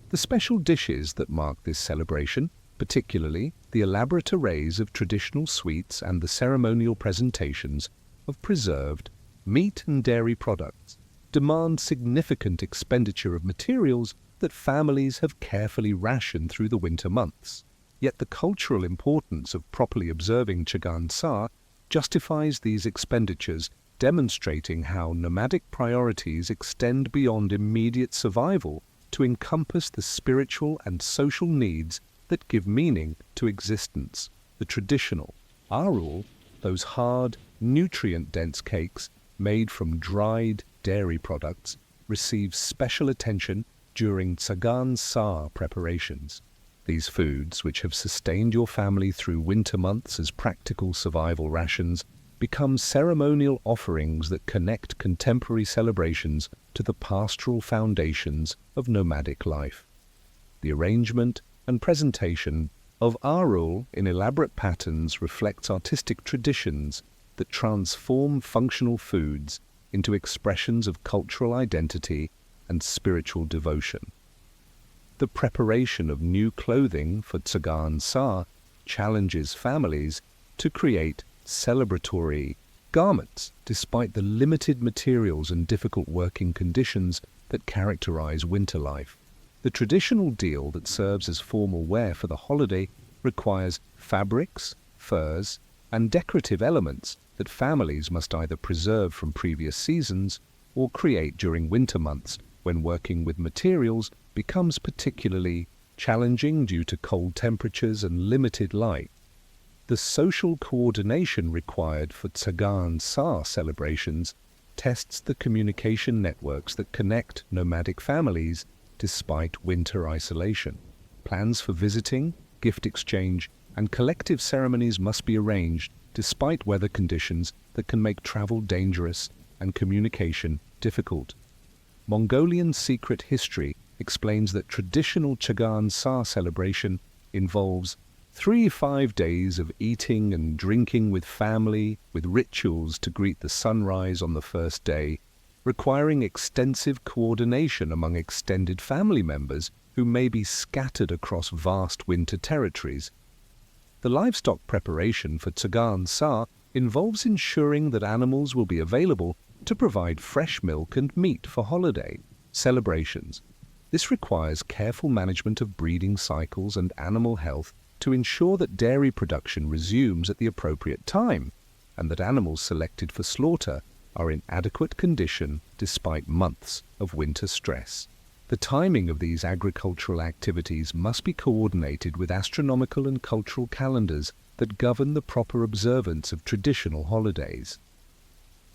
The special dishes that mark this celebration, particularly the elaborate arrays of traditional sweets and the ceremonial presentations of preserved meat and dairy products, demand significant expenditure of materials that families have carefully rationed through the winter months. Yet the cultural importance of properly observing Tsagaan Sar justifies these expenditures, demonstrating how nomadic priorities extend beyond immediate survival to encompass the spiritual and social needs that give meaning to existence. The traditional arul, those hard, nutrient-dense cakes made from dried dairy products, receive special attention during Tsagaan Sar preparations. These foods, which have sustained your family through winter months as practical survival rations, become ceremonial offerings that connect contemporary celebrations to the pastoral foundations of nomadic life. The arrangement and presentation of arul in elaborate patterns reflects artistic traditions that transform functional foods into expressions of cultural identity and spiritual devotion. The preparation of new clothing for Tsagaan Sar challenges families to create celebratory garments despite the limited materials and difficult working conditions that characterize winter life. The traditional deal that serves as formal wear for the holiday requires fabrics, furs, and decorative elements that families must either preserve from previous seasons or create during winter months when working with materials becomes particularly challenging due to cold temperatures and limited light. The social coordination required for Tsagaan Sar celebrations tests the communication networks that connect nomadic families despite winter isolation. Plans for visiting, gift exchange, and collective ceremonies must be arranged despite weather conditions that can make travel dangerous and communication difficult. Mongolian secret history explains that traditional Tsagaan Sar celebration involves 3-5 days of eating and drinking with family, with rituals to greet the sunrise on the first day, requiring extensive coordination among extended family members who may be scattered across vast winter territories. The livestock preparation for Tsagaan Sar involves ensuring that animals will be available to provide fresh milk and meat for holiday celebrations. This requires careful management of breeding cycles and animal health to ensure that dairy production resumes at the appropriate time and that animals selected for slaughter are in adequate condition despite months of winter stress. The timing of these agricultural activities must be coordinated with astronomical and cultural calendars that govern the proper observance of traditional holidays.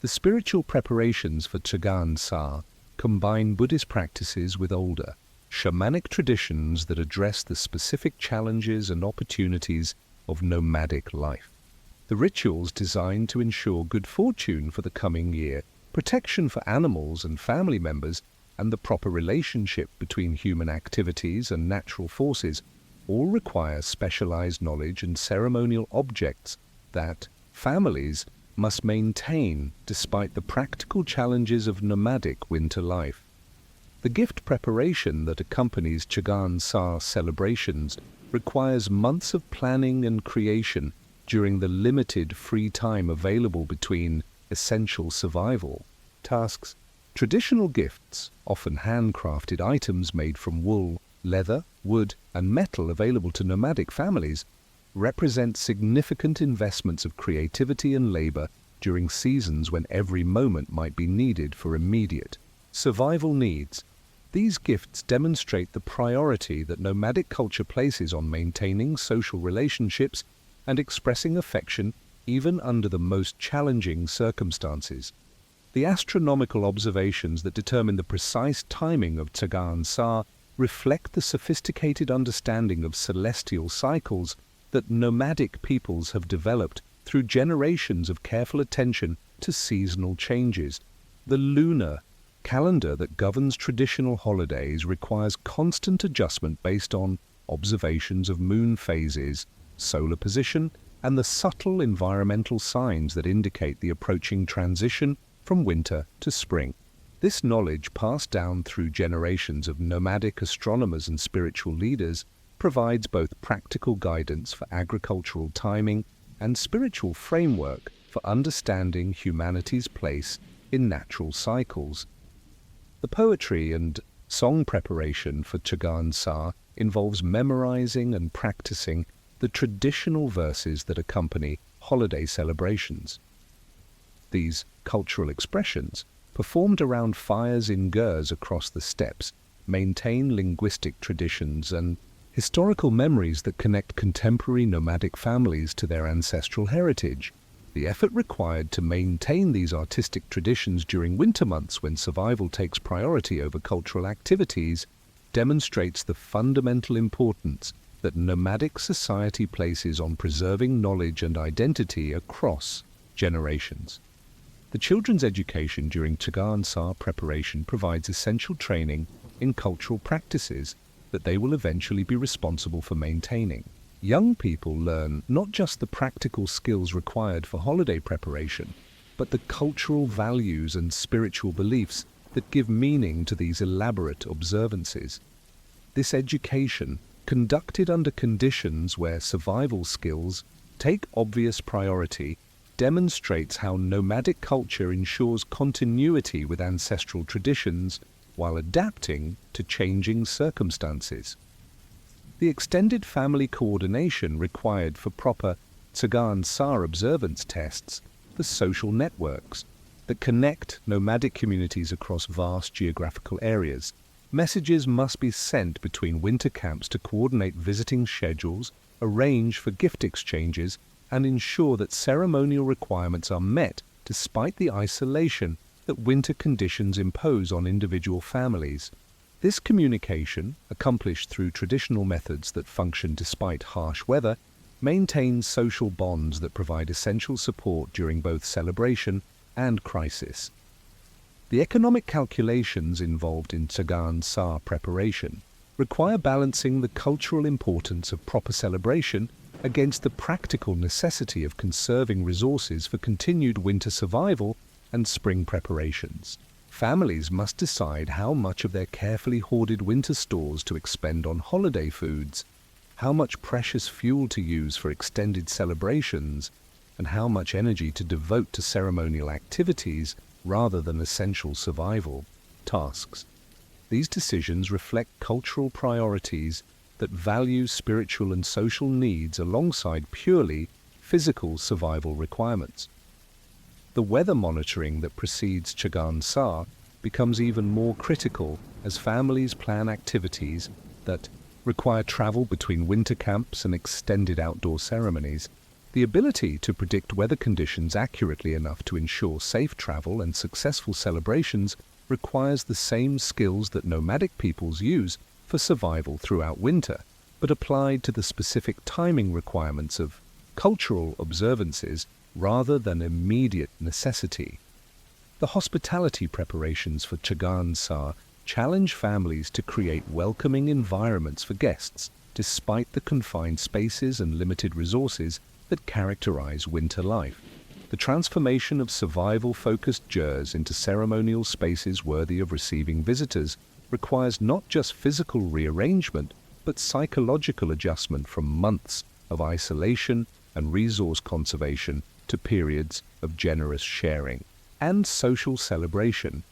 The spiritual preparations for Tsagaan Sar combine Buddhist practices with older, shamanic traditions that address the specific challenges and opportunities of nomadic life. The rituals designed to ensure good fortune for the coming year, protection for animals and family members, and the proper relationship between human activities and natural forces all require specialized knowledge and ceremonial objects that families must maintain despite the practical challenges of nomadic winter life. The gift preparation that accompanies Tsagaan Sar celebrations requires months of planning and creation during the limited free time available between essential survival tasks. Traditional gifts, often handcrafted items made from wool, leather, wood, and metal available to nomadic families, represent significant investments of creativity and labor during seasons when every moment might be needed for immediate survival needs. These gifts demonstrate the priority that nomadic culture places on maintaining social relationships and expressing affection even under the most challenging circumstances. The astronomical observations that determine the precise timing of Tsagaan Sa reflect the sophisticated understanding of celestial cycles that nomadic peoples have developed through generations of careful attention to seasonal changes. The lunar calendar that governs traditional holidays requires constant adjustment based on observations of moon phases, solar position, and the subtle environmental signs that indicate the approaching transition from winter to spring. This knowledge, passed down through generations of nomadic astronomers and spiritual leaders, provides both practical guidance for agricultural timing and spiritual framework for understanding humanity's place in natural cycles. The poetry and song preparation for Tsagaan Sa involves memorizing and practicing the traditional verses that accompany holiday celebrations. These cultural expressions, performed around fires in gurs across the steppes, maintain linguistic traditions and historical memories that connect contemporary nomadic families to their ancestral heritage. The effort required to maintain these artistic traditions during winter months when survival takes priority over cultural activities demonstrates the fundamental importance that nomadic society places on preserving knowledge and identity across generations. The children's education during Tsagaan Sa preparation provides essential training in cultural practices that they will eventually be responsible for maintaining. Young people learn not just the practical skills required for holiday preparation, but the cultural values and spiritual beliefs that give meaning to these elaborate observances. This education, conducted under conditions where survival skills take obvious priority, demonstrates how nomadic culture ensures continuity with ancestral traditions while adapting to changing circumstances. The extended family coordination required for proper Tsagaan Sa observance tests the social networks that connect nomadic communities across vast geographical areas. Messages must be sent between winter camps to coordinate visiting schedules, arrange for gift exchanges, and ensure that ceremonial requirements are met despite the isolation that winter conditions impose on individual families. This communication, accomplished through traditional methods that function despite harsh weather, maintains social bonds that provide essential support during both celebration and crisis. The economic calculations involved in Tsagaan Sa preparation require balancing the cultural importance of proper celebration against the practical necessity of conserving resources for continued winter survival and spring preparations. Families must decide how much of their carefully hoarded winter stores to expend on holiday foods, how much precious fuel to use for extended celebrations, and how much energy to devote to ceremonial activities rather than essential survival tasks. These decisions reflect cultural priorities that value spiritual and social needs alongside purely physical survival requirements. The weather monitoring that precedes Tsagaan Sa becomes even more critical as families plan activities that require travel between winter camps and extended outdoor ceremonies. The ability to predict weather conditions accurately enough to ensure safe travel and successful celebrations requires the same skills that nomadic peoples use for survival throughout winter, but applied to the specific timing requirements of cultural observances rather than immediate necessity. The hospitality preparations for Tsagaan Sa challenge families to create welcoming environments for guests, despite the confined spaces and limited resources that characterize winter life. The transformation of survival-focused jurs into ceremonial spaces worthy of receiving visitors requires not just physical rearrangement, but psychological adjustment from months of isolation and resource conservation to periods of generous sharing and social celebration.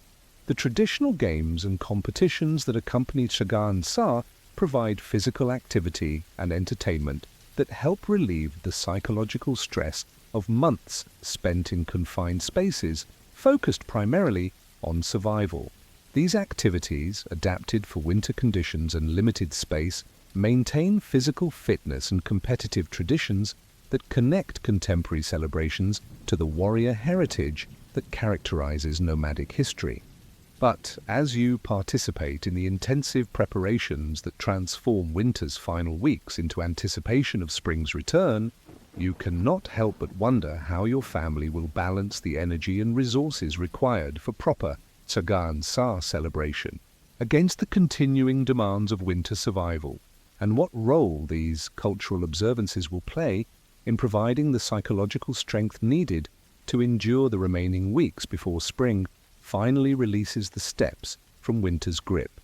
The traditional games and competitions that accompany Tsagaan Sa provide physical activity and entertainment that help relieve the psychological stress of months spent in confined spaces, focused primarily on survival. These activities, adapted for winter conditions and limited space, maintain physical fitness and competitive traditions that connect contemporary celebrations to the warrior heritage that characterizes nomadic history. But as you participate in the intensive preparations that transform winter's final weeks into anticipation of spring's return, you cannot help but wonder how your family will balance the energy and resources required for proper Tsagaan Sa celebration against the continuing demands of winter survival, and what role these cultural observances will play in providing the psychological strength needed to endure the remaining weeks before spring finally releases the steppes from winter's grip.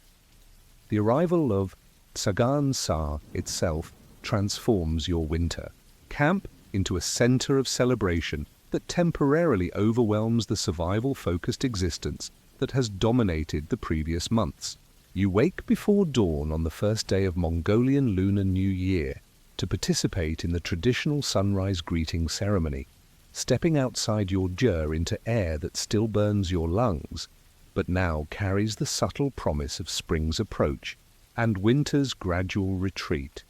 The arrival of Tsagaan Sa itself transforms your winter camp into a center of celebration that temporarily overwhelms the survival-focused existence that has dominated the previous months. You wake before dawn on the first day of Mongolian Lunar New Year to participate in the traditional sunrise greeting ceremony, stepping outside your jur into air that still burns your lungs, but now carries the subtle promise of spring's approach and winter's gradual retreat.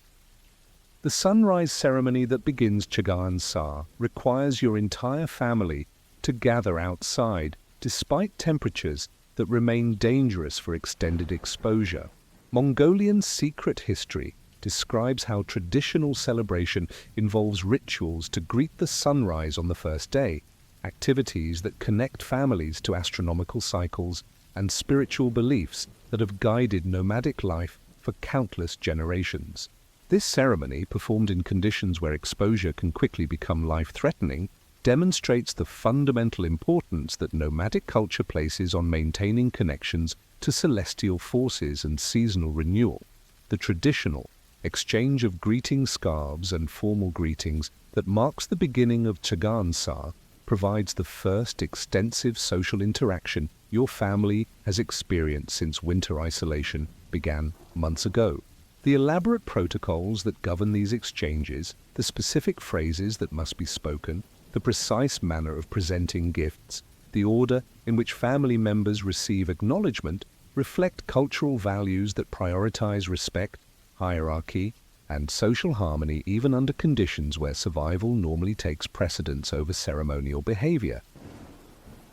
The sunrise ceremony that begins Tsagaan Sa requires your entire family to gather outside, despite temperatures that remain dangerous for extended exposure. Mongolian secret history describes how traditional celebration involves rituals to greet the sunrise on the first day, activities that connect families to astronomical cycles and spiritual beliefs that have guided nomadic life for countless generations. This ceremony, performed in conditions where exposure can quickly become life-threatening, demonstrates the fundamental importance that nomadic culture places on maintaining connections to celestial forces and seasonal renewal. The traditional exchange of greeting scarves and formal greetings that marks the beginning of Tsagaan Sa provides the first extensive social interaction your family has experienced since winter isolation began months ago. The elaborate protocols that govern these exchanges, the specific phrases that must be spoken, the precise manner of presenting gifts, the order in which family members receive acknowledgement reflect cultural values that prioritize respect, hierarchy, and social harmony even under conditions where survival normally takes precedence over ceremonial behavior.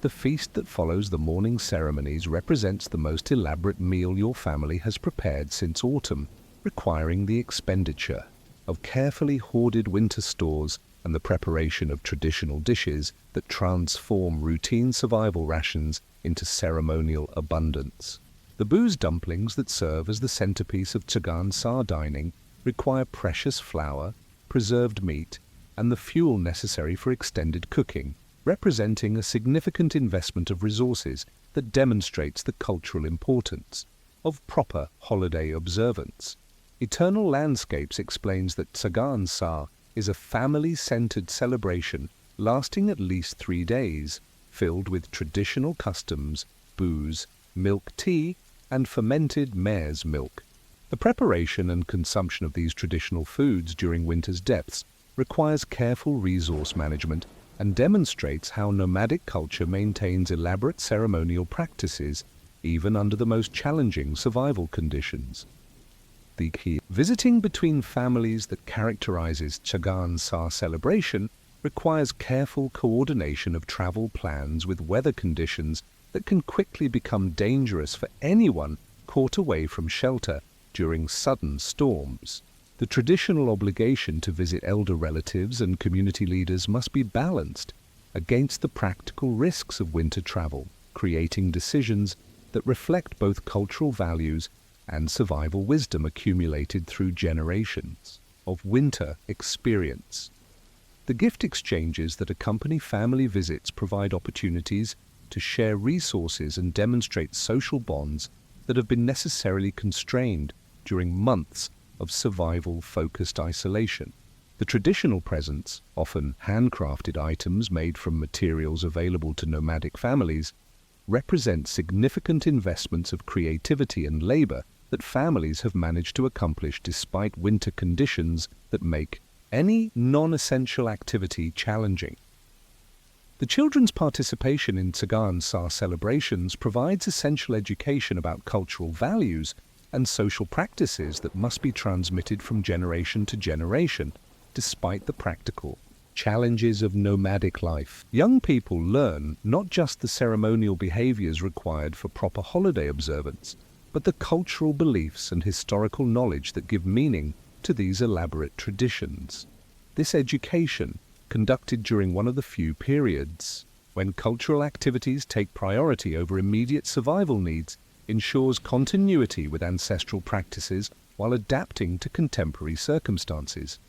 The feast that follows the morning ceremonies represents the most elaborate meal your family has prepared since autumn, requiring the expenditure of carefully hoarded winter stores and the preparation of traditional dishes that transform routine survival rations into ceremonial abundance. The booze dumplings that serve as the centerpiece of Tsagaan Sa dining require precious flour, preserved meat, and the fuel necessary for extended cooking, representing a significant investment of resources that demonstrates the cultural importance of proper holiday observance. Eternal Landscapes explains that Tsagaan Sa is a family-centered celebration lasting at least 3 days, filled with traditional customs, booze, milk tea, and fermented mare's milk. The preparation and consumption of these traditional foods during winter's depths requires careful resource management and demonstrates how nomadic culture maintains elaborate ceremonial practices even under the most challenging survival conditions. The key visiting between families that characterizes Tsagaan Sa celebration requires careful coordination of travel plans with weather conditions that can quickly become dangerous for anyone caught away from shelter during sudden storms. The traditional obligation to visit elder relatives and community leaders must be balanced against the practical risks of winter travel, creating decisions that reflect both cultural values and survival wisdom accumulated through generations of winter experience. The gift exchanges that accompany family visits provide opportunities to share resources and demonstrate social bonds that have been necessarily constrained during months of survival-focused isolation. The traditional presents, often handcrafted items made from materials available to nomadic families, represent significant investments of creativity and labor that families have managed to accomplish despite winter conditions that make any non-essential activity challenging. The children's participation in Tsagaan Sa celebrations provides essential education about cultural values and social practices that must be transmitted from generation to generation, despite the practical challenges of nomadic life. Young people learn not just the ceremonial behaviors required for proper holiday observance, but the cultural beliefs and historical knowledge that give meaning to these elaborate traditions. This education, conducted during one of the few periods when cultural activities take priority over immediate survival needs, ensures continuity with ancestral practices while adapting to contemporary circumstances.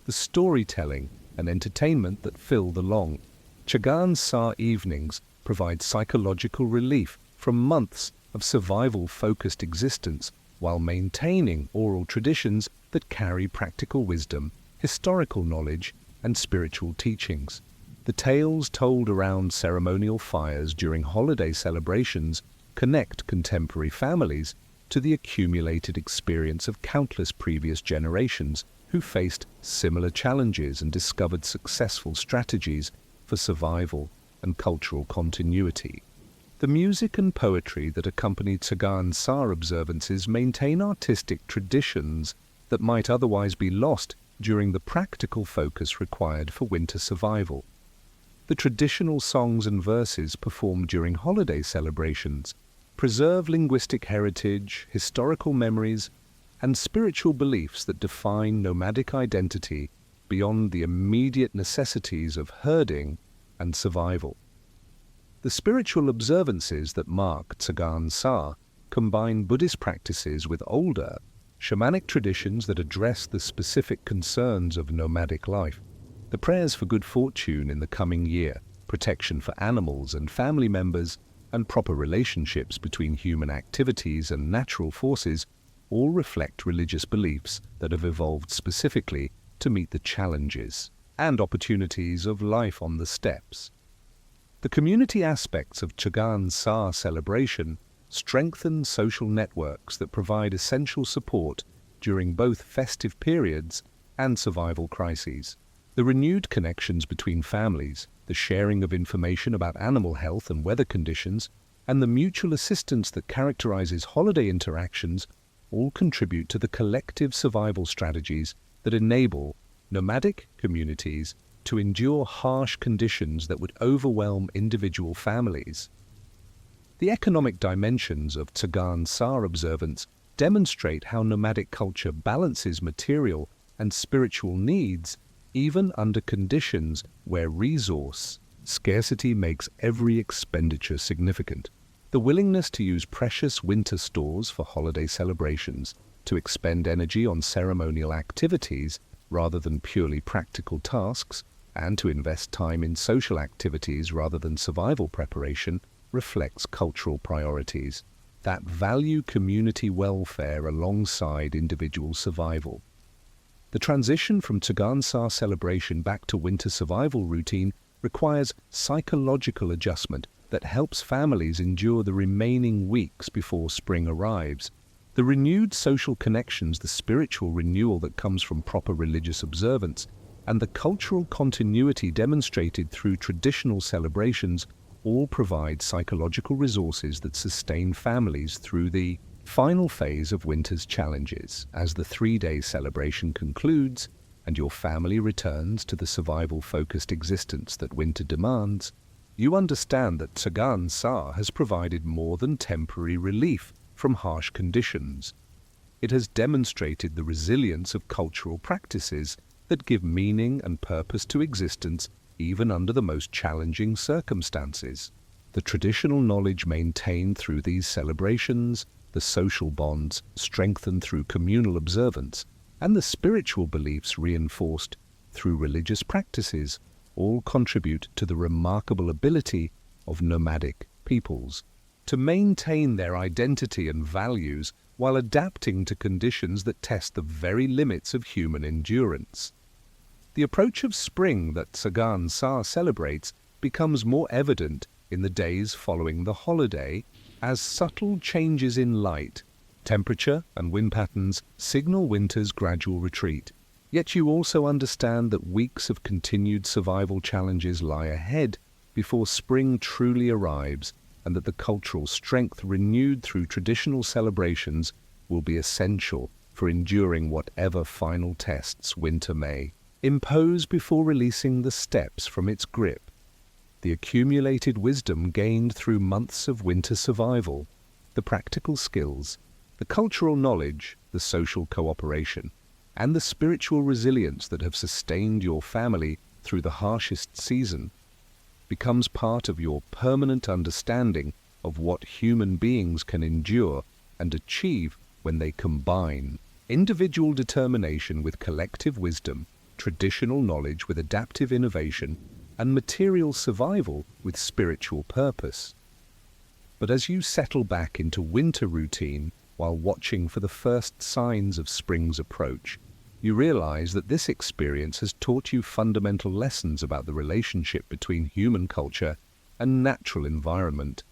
The storytelling and entertainment that fill the long Tsagaan Sa evenings provide psychological relief from months of survival-focused existence while maintaining oral traditions that carry practical wisdom, historical knowledge, and spiritual teachings. The tales told around ceremonial fires during holiday celebrations connect contemporary families to the accumulated experience of countless previous generations who faced similar challenges and discovered successful strategies for survival and cultural continuity. The music and poetry that accompany Tsagaan Sa observances maintain artistic traditions that might otherwise be lost during the practical focus required for winter survival. The traditional songs and verses performed during holiday celebrations preserve linguistic heritage, historical memories, and spiritual beliefs that define nomadic identity beyond the immediate necessities of herding and survival. The spiritual observances that mark Tsagaan Sa combine Buddhist practices with older, shamanic traditions that address the specific concerns of nomadic life. The prayers for good fortune in the coming year, protection for animals and family members, and proper relationships between human activities and natural forces all reflect religious beliefs that have evolved specifically to meet the challenges and opportunities of life on the steppes. The community aspects of Tsagaan Sa celebration strengthen social networks that provide essential support during both festive periods and survival crises. The renewed connections between families, the sharing of information about animal health and weather conditions, and the mutual assistance that characterizes holiday interactions all contribute to the collective survival strategies that enable nomadic communities to endure harsh conditions that would overwhelm individual families. The economic dimensions of Tsagaan Sa observance demonstrate how nomadic culture balances material and spiritual needs even under conditions where resource scarcity makes every expenditure significant. The willingness to use precious winter stores for holiday celebrations, to expend energy on ceremonial activities rather than purely practical tasks, and to invest time in social activities rather than survival preparation reflects cultural priorities that value community welfare alongside individual survival. The transition from Tsagaan Sa celebration back to winter survival routine requires psychological adjustment that helps families endure the remaining weeks before spring arrives. The renewed social connections, the spiritual renewal that comes from proper religious observance, and the cultural continuity demonstrated through traditional celebrations all provide psychological resources that sustain families through the final phase of winter's challenges. As the 3-day celebration concludes and your family returns to the survival-focused existence that winter demands, you understand that Tsagaan Sa has provided more than temporary relief from harsh conditions. It has demonstrated the resilience of cultural practices that give meaning and purpose to existence even under the most challenging circumstances. The traditional knowledge maintained through these celebrations, the social bonds strengthened through communal observance, and the spiritual beliefs reinforced through religious practices all contribute to the remarkable ability of nomadic peoples to maintain their identity and values while adapting to conditions that test the very limits of human endurance. The approach of spring that Tsagaan Sa celebrates becomes more evident in the days following the holiday as subtle changes in light, temperature, and wind patterns signal winter's gradual retreat. Yet you also understand that weeks of continued survival challenges lie ahead before spring truly arrives, and that the cultural strength renewed through traditional celebrations will be essential for enduring whatever final tests winter may impose before releasing the steppes from its grip. The accumulated wisdom gained through months of winter survival, the practical skills, the cultural knowledge, the social cooperation, and the spiritual resilience that have sustained your family through the harshest season becomes part of your permanent understanding of what human beings can endure and achieve when they combine individual determination with collective wisdom, traditional knowledge with adaptive innovation, and material survival with spiritual purpose. But as you settle back into winter routine while watching for the first signs of spring's approach, you realize that this experience has taught you fundamental lessons about the relationship between human culture and natural environment,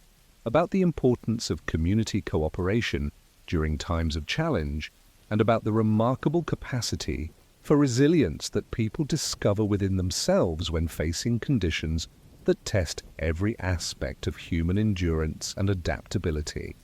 about the importance of community cooperation during times of challenge, and about the remarkable capacity for resilience that people discover within themselves when facing conditions that test every aspect of human endurance and adaptability.